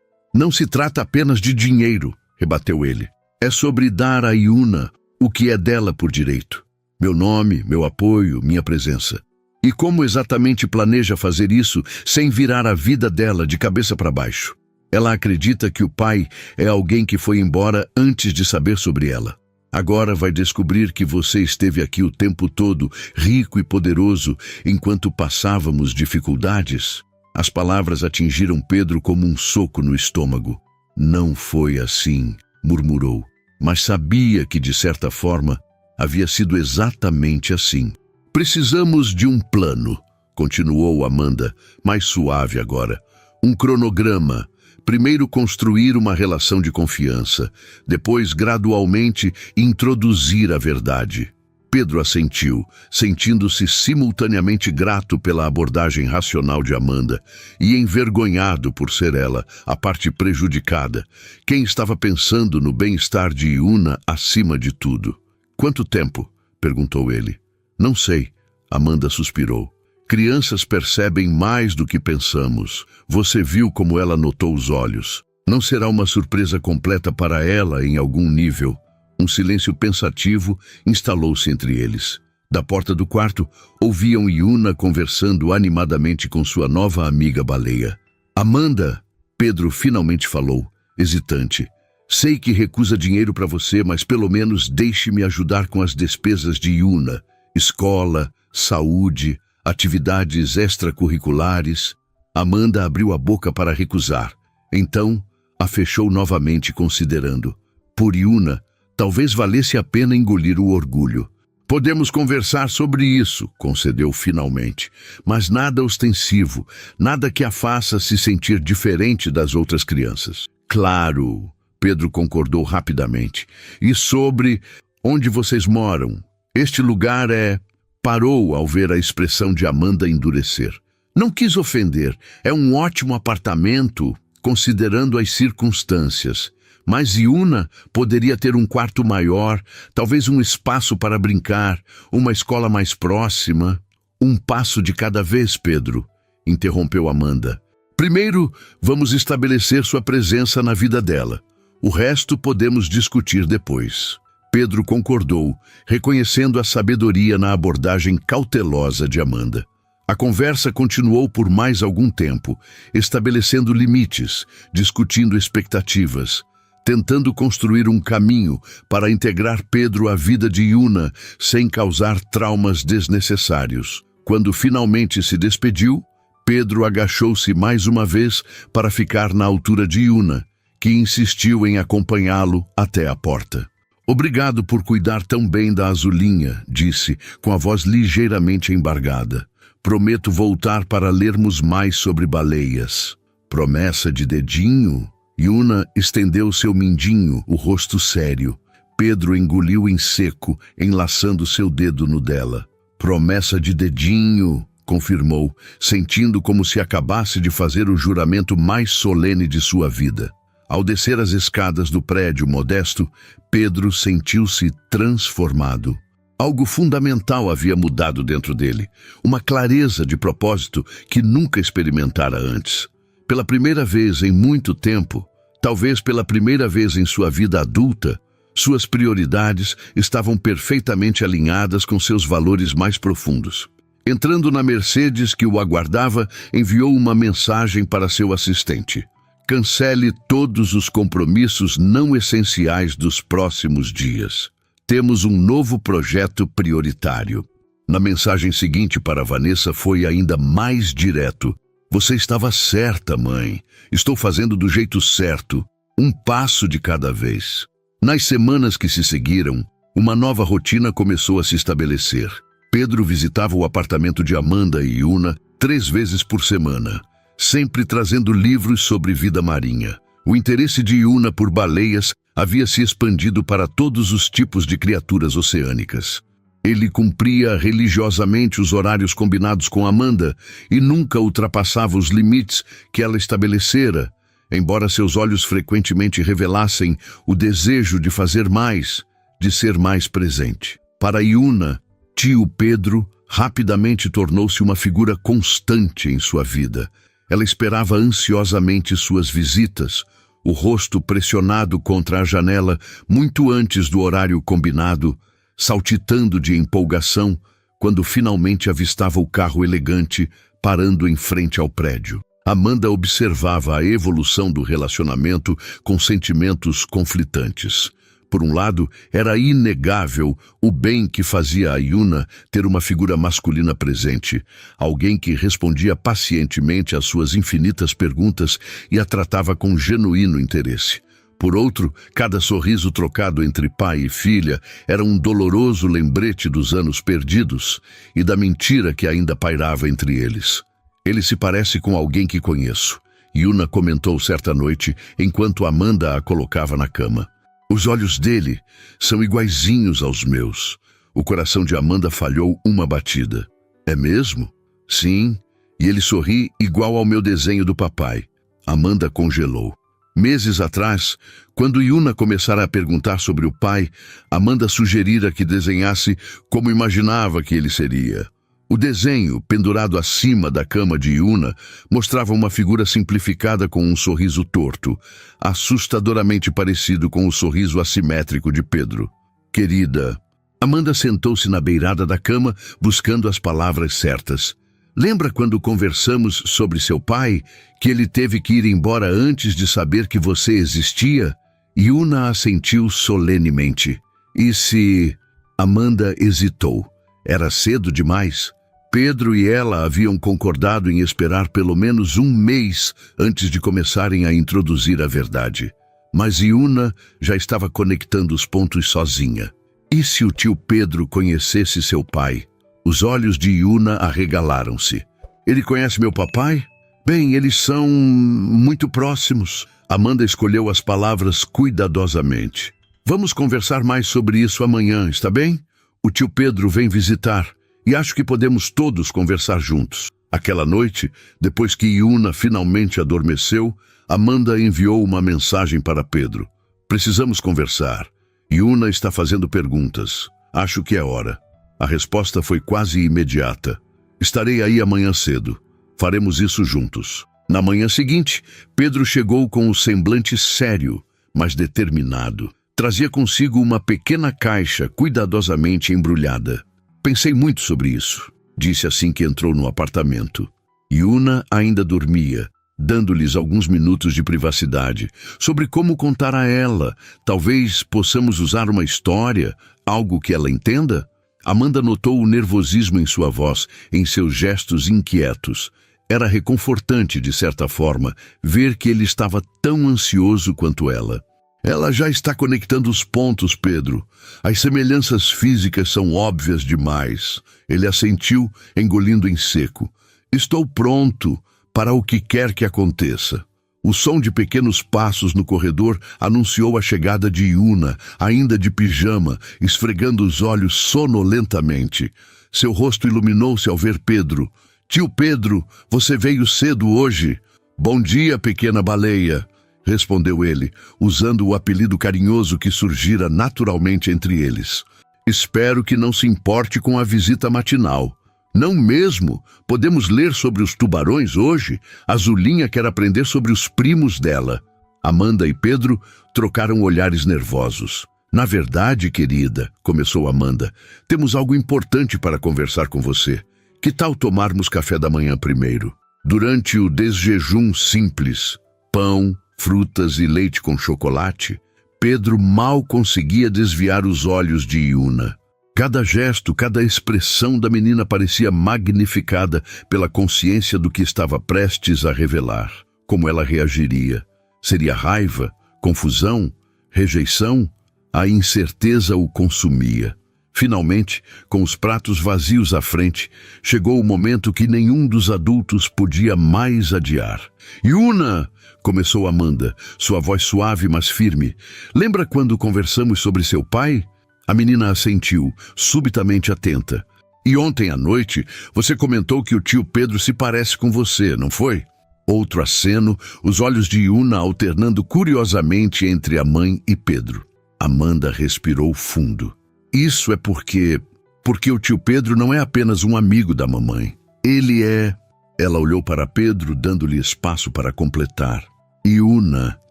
Speaker 1: Não se trata apenas de dinheiro, rebateu ele. É sobre dar a Yuna o que é dela por direito. Meu nome, meu apoio, minha presença. E como exatamente planeja fazer isso sem virar a vida dela de cabeça para baixo? Ela acredita que o pai é alguém que foi embora antes de saber sobre ela. Agora vai descobrir que você esteve aqui o tempo todo, rico e poderoso, enquanto passávamos dificuldades. As palavras atingiram Pedro como um soco no estômago. Não foi assim, murmurou, mas sabia que, de certa forma, havia sido exatamente assim. Precisamos de um plano, continuou Amanda, mais suave agora. Um cronograma. Primeiro construir uma relação de confiança, depois gradualmente introduzir a verdade. Pedro assentiu, sentindo-se simultaneamente grato pela abordagem racional de Amanda e envergonhado por ser ela a parte prejudicada, quem estava pensando no bem-estar de Yuna acima de tudo. Quanto tempo? Perguntou ele. Não sei, Amanda suspirou. Crianças percebem mais do que pensamos. Você viu como ela notou os olhos. Não será uma surpresa completa para ela em algum nível. Um silêncio pensativo instalou-se entre eles. Da porta do quarto, ouviam Yuna conversando animadamente com sua nova amiga baleia. Amanda, Pedro finalmente falou, hesitante. Sei que recusa dinheiro para você, mas pelo menos deixe-me ajudar com as despesas de Yuna. Escola, saúde, atividades extracurriculares. Amanda abriu a boca para recusar. Então, a fechou novamente, considerando. Por Yuna, talvez valesse a pena engolir o orgulho. Podemos conversar sobre isso, concedeu finalmente, mas nada ostensivo, nada que a faça se sentir diferente das outras crianças. Claro, Pedro concordou rapidamente. E sobre onde vocês moram? Este lugar é... Parou ao ver a expressão de Amanda endurecer. Não quis ofender, é um ótimo apartamento, considerando as circunstâncias. Mas Yuna poderia ter um quarto maior, talvez um espaço para brincar, uma escola mais próxima. Um passo de cada vez, Pedro, interrompeu Amanda. Primeiro, vamos estabelecer sua presença na vida dela. O resto podemos discutir depois. Pedro concordou, reconhecendo a sabedoria na abordagem cautelosa de Amanda. A conversa continuou por mais algum tempo, estabelecendo limites, discutindo expectativas, tentando construir um caminho para integrar Pedro à vida de Yuna sem causar traumas desnecessários. Quando finalmente se despediu, Pedro agachou-se mais uma vez para ficar na altura de Yuna, que insistiu em acompanhá-lo até a porta. Obrigado por cuidar tão bem da Azulinha, disse, com a voz ligeiramente embargada. Prometo voltar para lermos mais sobre baleias. Promessa de dedinho? Yuna estendeu seu mindinho, o rosto sério. Pedro engoliu em seco, enlaçando seu dedo no dela. Promessa de dedinho, confirmou, sentindo como se acabasse de fazer o juramento mais solene de sua vida. Ao descer as escadas do prédio modesto, Pedro sentiu-se transformado. Algo fundamental havia mudado dentro dele, uma clareza de propósito que nunca experimentara antes. Pela primeira vez em muito tempo, talvez pela primeira vez em sua vida adulta, suas prioridades estavam perfeitamente alinhadas com seus valores mais profundos. Entrando na Mercedes que o aguardava, enviou uma mensagem para seu assistente. Cancele todos os compromissos não essenciais dos próximos dias. Temos um novo projeto prioritário. Na mensagem seguinte para Vanessa foi ainda mais direto. Você estava certa, mãe. Estou fazendo do jeito certo, um passo de cada vez. Nas semanas que se seguiram, uma nova rotina começou a se estabelecer. Pedro visitava o apartamento de Amanda e Yuna 3 vezes por semana, sempre trazendo livros sobre vida marinha. O interesse de Yuna por baleias havia se expandido para todos os tipos de criaturas oceânicas. Ele cumpria religiosamente os horários combinados com Amanda e nunca ultrapassava os limites que ela estabelecera, embora seus olhos frequentemente revelassem o desejo de fazer mais, de ser mais presente. Para Yuna, tio Pedro rapidamente tornou-se uma figura constante em sua vida. Ela esperava ansiosamente suas visitas, o rosto pressionado contra a janela muito antes do horário combinado, saltitando de empolgação quando finalmente avistava o carro elegante parando em frente ao prédio. Amanda observava a evolução do relacionamento com sentimentos conflitantes. Por um lado, era inegável o bem que fazia a Yuna ter uma figura masculina presente, alguém que respondia pacientemente às suas infinitas perguntas e a tratava com genuíno interesse. Por outro, cada sorriso trocado entre pai e filha era um doloroso lembrete dos anos perdidos e da mentira que ainda pairava entre eles. Ele se parece com alguém que conheço, Yuna comentou certa noite enquanto Amanda a colocava na cama. Os olhos dele são iguaizinhos aos meus. O coração de Amanda falhou uma batida. É mesmo? Sim, e ele sorri igual ao meu desenho do papai. Amanda congelou. Meses atrás, quando Yuna começara a perguntar sobre o pai, Amanda sugerira que desenhasse como imaginava que ele seria. O desenho, pendurado acima da cama de Yuna, mostrava uma figura simplificada com um sorriso torto, assustadoramente parecido com o sorriso assimétrico de Pedro. Querida, Amanda sentou-se na beirada da cama, buscando as palavras certas. Lembra quando conversamos sobre seu pai, que ele teve que ir embora antes de saber que você existia? Yuna assentiu solenemente. E se... Amanda hesitou. Era cedo demais? Pedro e ela haviam concordado em esperar pelo menos um mês antes de começarem a introduzir a verdade. Mas Yuna já estava conectando os pontos sozinha. E se o tio Pedro conhecesse seu pai? Os olhos de Yuna arregalaram-se. Ele conhece meu papai? Bem, eles são muito próximos. Amanda escolheu as palavras cuidadosamente. Vamos conversar mais sobre isso amanhã, está bem? O tio Pedro vem visitar e acho que podemos todos conversar juntos. Aquela noite, depois que Yuna finalmente adormeceu, Amanda enviou uma mensagem para Pedro. Precisamos conversar. Yuna está fazendo perguntas. Acho que é hora. A resposta foi quase imediata. Estarei aí amanhã cedo. Faremos isso juntos. Na manhã seguinte, Pedro chegou com um semblante sério, mas determinado. Trazia consigo uma pequena caixa cuidadosamente embrulhada. Pensei muito sobre isso, disse assim que entrou no apartamento. Yuna ainda dormia, dando-lhes alguns minutos de privacidade, sobre como contar a ela. Talvez possamos usar uma história, algo que ela entenda? Amanda notou o nervosismo em sua voz, em seus gestos inquietos. Era reconfortante, de certa forma, ver que ele estava tão ansioso quanto ela. Ela já está conectando os pontos, Pedro. As semelhanças físicas são óbvias demais. Ele assentiu, engolindo em seco. Estou pronto para o que quer que aconteça. O som de pequenos passos no corredor anunciou a chegada de Yuna, ainda de pijama, esfregando os olhos sonolentamente. Seu rosto iluminou-se ao ver Pedro. Tio Pedro, você veio cedo hoje? Bom dia, pequena baleia, respondeu ele, usando o apelido carinhoso que surgira naturalmente entre eles. Espero que não se importe com a visita matinal. Não mesmo? Podemos ler sobre os tubarões hoje? A Zulinha quer aprender sobre os primos dela. Amanda e Pedro trocaram olhares nervosos. Na verdade, querida, começou Amanda, temos algo importante para conversar com você. Que tal tomarmos café da manhã primeiro? Durante o desjejum simples, pão, frutas e leite com chocolate, Pedro mal conseguia desviar os olhos de Yuna. Cada gesto, cada expressão da menina parecia magnificada pela consciência do que estava prestes a revelar. Como ela reagiria? Seria raiva? Confusão? Rejeição? A incerteza o consumia. Finalmente, com os pratos vazios à frente, chegou o momento que nenhum dos adultos podia mais adiar. Yuna! Começou Amanda, sua voz suave mas firme. Lembra quando conversamos sobre seu pai? A menina assentiu, subitamente atenta. E ontem à noite, você comentou que o tio Pedro se parece com você, não foi? Outro aceno, os olhos de Yuna alternando curiosamente entre a mãe e Pedro. Amanda respirou fundo. Isso é porque o tio Pedro não é apenas um amigo da mamãe. Ele é... Ela olhou para Pedro, dando-lhe espaço para completar. Yuna.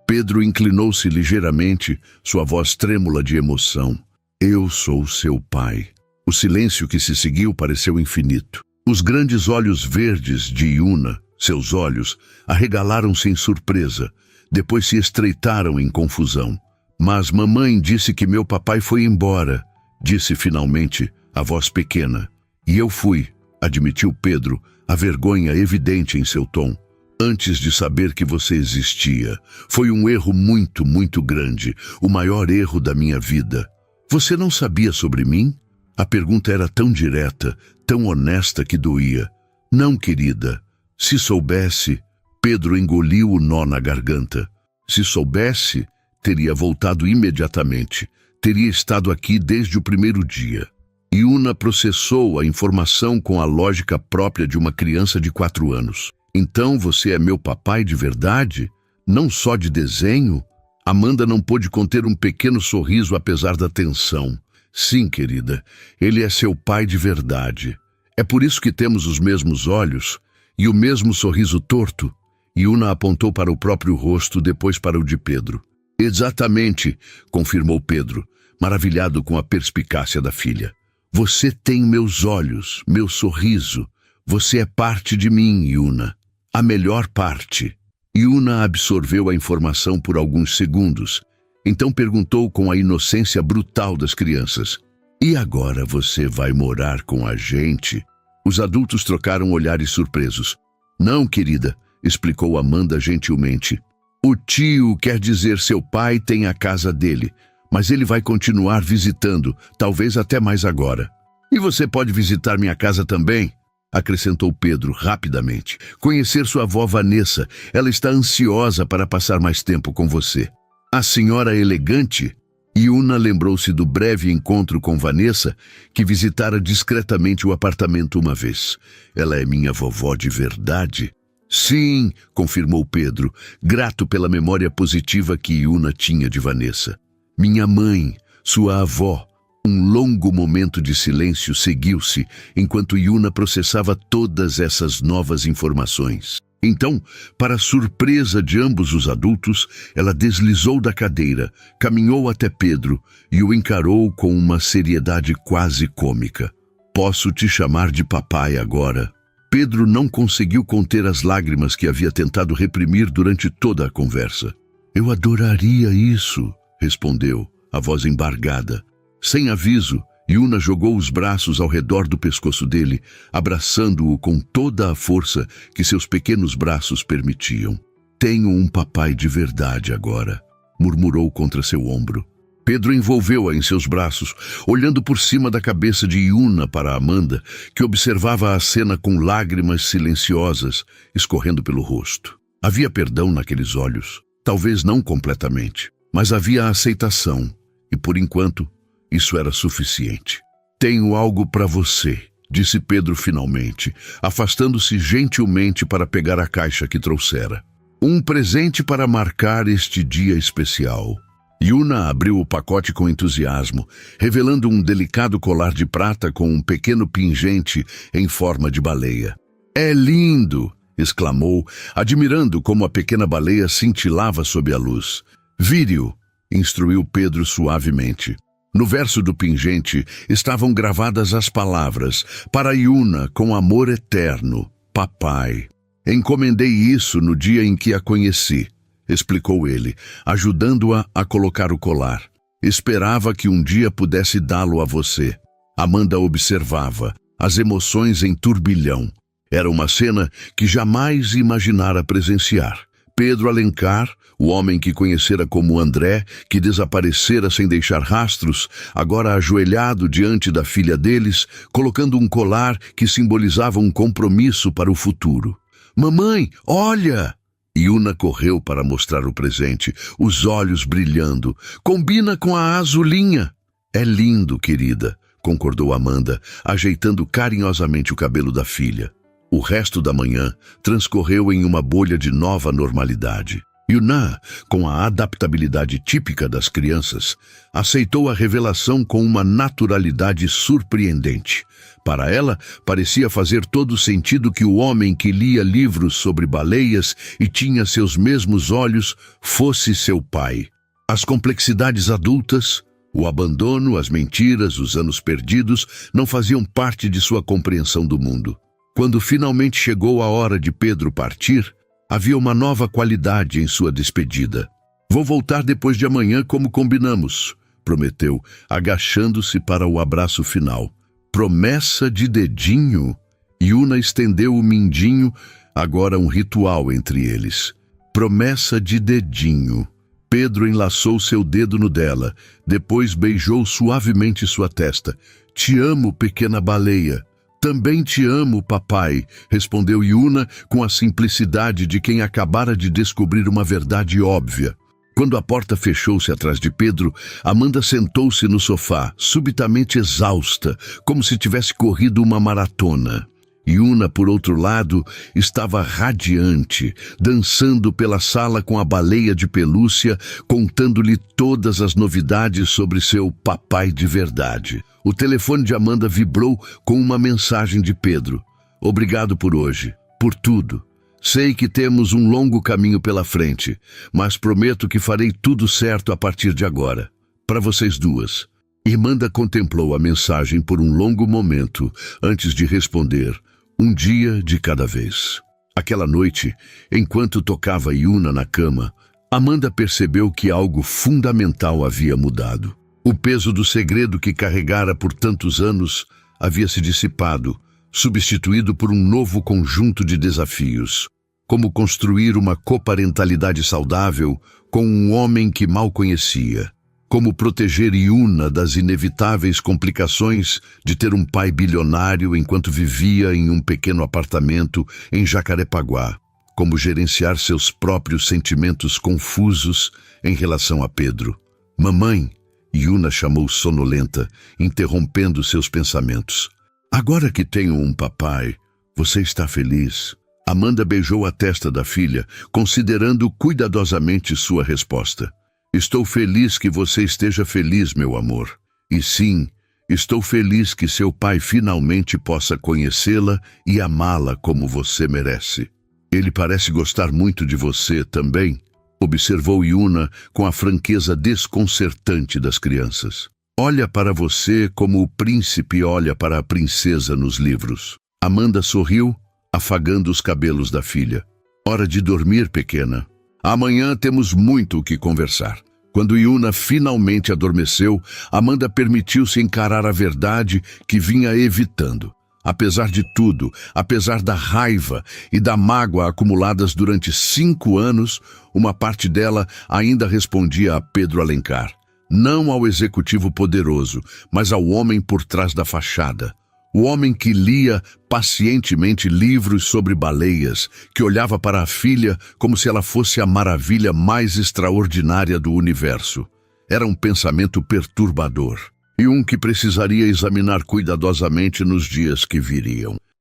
Speaker 1: Pedro inclinou-se ligeiramente, sua voz trêmula de emoção. Eu sou seu pai. O silêncio que se seguiu pareceu infinito. Os grandes olhos verdes de Yuna, seus olhos, arregalaram-se em surpresa. Depois se estreitaram em confusão. Mas mamãe disse que meu papai foi embora, disse finalmente, a voz pequena. E eu fui, admitiu Pedro, a vergonha evidente em seu tom. Antes de saber que você existia. Foi um erro muito, muito grande, o maior erro da minha vida. Você não sabia sobre mim? A pergunta era tão direta, tão honesta que doía. Não, querida. Se soubesse... Pedro engoliu o nó na garganta. Se soubesse, teria voltado imediatamente. Teria estado aqui desde o primeiro dia. Yuna processou a informação com a lógica própria de uma criança de 4 anos. Então você é meu papai de verdade? Não só de desenho? Amanda não pôde conter um pequeno sorriso apesar da tensão. Sim, querida, ele é seu pai de verdade. É por isso que temos os mesmos olhos e o mesmo sorriso torto. Yuna apontou para o próprio rosto, depois para o de Pedro. Exatamente, confirmou Pedro, maravilhado com a perspicácia da filha. Você tem meus olhos, meu sorriso. Você é parte de mim, Yuna. A melhor parte. Yuna absorveu a informação por alguns segundos. Então perguntou com a inocência brutal das crianças. E agora você vai morar com a gente? Os adultos trocaram olhares surpresos. Não, querida, explicou Amanda gentilmente. O tio, quer dizer seu pai, tem a casa dele, mas ele vai continuar visitando, talvez até mais agora. E você pode visitar minha casa também? Acrescentou Pedro rapidamente. Conhecer sua avó Vanessa, ela está ansiosa para passar mais tempo com você. A senhora elegante? Yuna lembrou-se do breve encontro com Vanessa, que visitara discretamente o apartamento uma vez. Ela é minha vovó de verdade? Sim, confirmou Pedro, grato pela memória positiva que Yuna tinha de Vanessa. Minha mãe, sua avó. Um longo momento de silêncio seguiu-se enquanto Yuna processava todas essas novas informações. Então, para surpresa de ambos os adultos, ela deslizou da cadeira, caminhou até Pedro e o encarou com uma seriedade quase cômica. Posso te chamar de papai agora? Pedro não conseguiu conter as lágrimas que havia tentado reprimir durante toda a conversa. Eu adoraria isso, respondeu, a voz embargada. Sem aviso, Yuna jogou os braços ao redor do pescoço dele, abraçando-o com toda a força que seus pequenos braços permitiam. Tenho um papai de verdade agora, murmurou contra seu ombro. Pedro envolveu-a em seus braços, olhando por cima da cabeça de Yuna para Amanda, que observava a cena com lágrimas silenciosas escorrendo pelo rosto. Havia perdão naqueles olhos, talvez não completamente, mas havia aceitação, e por enquanto, isso era suficiente. Tenho algo para você, disse Pedro finalmente, afastando-se gentilmente para pegar a caixa que trouxera. Um presente para marcar este dia especial. Yuna abriu o pacote com entusiasmo, revelando um delicado colar de prata com um pequeno pingente em forma de baleia. É lindo! Exclamou, admirando como a pequena baleia cintilava sob a luz. Vire-o, instruiu Pedro suavemente. No verso do pingente estavam gravadas as palavras: para Yuna, com amor eterno, papai. Encomendei isso no dia em que a conheci, explicou ele, ajudando-a a colocar o colar. Esperava que um dia pudesse dá-lo a você. Amanda observava, as emoções em turbilhão. Era uma cena que jamais imaginara presenciar. Pedro Alencar, o homem que conhecera como André, que desaparecera sem deixar rastros, agora ajoelhado diante da filha deles, colocando um colar que simbolizava um compromisso para o futuro. Mamãe, olha! Yuna correu para mostrar o presente, os olhos brilhando. Combina com a azulinha. É lindo, querida, concordou Amanda, ajeitando carinhosamente o cabelo da filha. O resto da manhã transcorreu em uma bolha de nova normalidade. Yuna, com a adaptabilidade típica das crianças, aceitou a revelação com uma naturalidade surpreendente. Para ela, parecia fazer todo sentido que o homem que lia livros sobre baleias e tinha seus mesmos olhos fosse seu pai. As complexidades adultas, o abandono, as mentiras, os anos perdidos, não faziam parte de sua compreensão do mundo. Quando finalmente chegou a hora de Pedro partir, havia uma nova qualidade em sua despedida. Vou voltar depois de amanhã como combinamos, prometeu, agachando-se para o abraço final. Promessa de dedinho? Yuna estendeu o mindinho, agora um ritual entre eles. Promessa de dedinho. Pedro enlaçou seu dedo no dela, depois beijou suavemente sua testa. Te amo, pequena baleia. Também te amo, papai, respondeu Yuna com a simplicidade de quem acabara de descobrir uma verdade óbvia. Quando a porta fechou-se atrás de Pedro, Amanda sentou-se no sofá, subitamente exausta, como se tivesse corrido uma maratona. Yuna, por outro lado, estava radiante, dançando pela sala com a baleia de pelúcia, contando-lhe todas as novidades sobre seu papai de verdade. O telefone de Amanda vibrou com uma mensagem de Pedro. Obrigado por hoje, por tudo. Sei que temos um longo caminho pela frente, mas prometo que farei tudo certo a partir de agora. Para vocês duas. Amanda contemplou a mensagem por um longo momento, antes de responder, um dia de cada vez. Aquela noite, enquanto tocava Yuna na cama, Amanda percebeu que algo fundamental havia mudado. O peso do segredo que carregara por tantos anos havia se dissipado, substituído por um novo conjunto de desafios. Como construir uma coparentalidade saudável com um homem que mal conhecia. Como proteger Yuna das inevitáveis complicações de ter um pai bilionário enquanto vivia em um pequeno apartamento em Jacarepaguá. Como gerenciar seus próprios sentimentos confusos em relação a Pedro. Mamãe, Yuna chamou sonolenta, interrompendo seus pensamentos. Agora que tenho um papai, você está feliz? Amanda beijou a testa da filha, considerando cuidadosamente sua resposta. Estou feliz que você esteja feliz, meu amor. E sim, estou feliz que seu pai finalmente possa conhecê-la e amá-la como você merece. Ele parece gostar muito de você também, observou Yuna com a franqueza desconcertante das crianças. Olha para você como o príncipe olha para a princesa nos livros. Amanda sorriu, afagando os cabelos da filha. Hora de dormir, pequena. Amanhã temos muito o que conversar. Quando Yuna finalmente adormeceu, Amanda permitiu-se encarar a verdade que vinha evitando. Apesar de tudo, apesar da raiva e da mágoa acumuladas durante 5 anos, uma parte dela ainda respondia a Pedro Alencar. Não ao executivo poderoso, mas ao homem por trás da fachada. O homem que lia pacientemente livros sobre baleias, que olhava para a filha como se ela fosse a maravilha mais extraordinária do universo. Era um pensamento perturbador, e um que precisaria examinar cuidadosamente nos dias que viriam.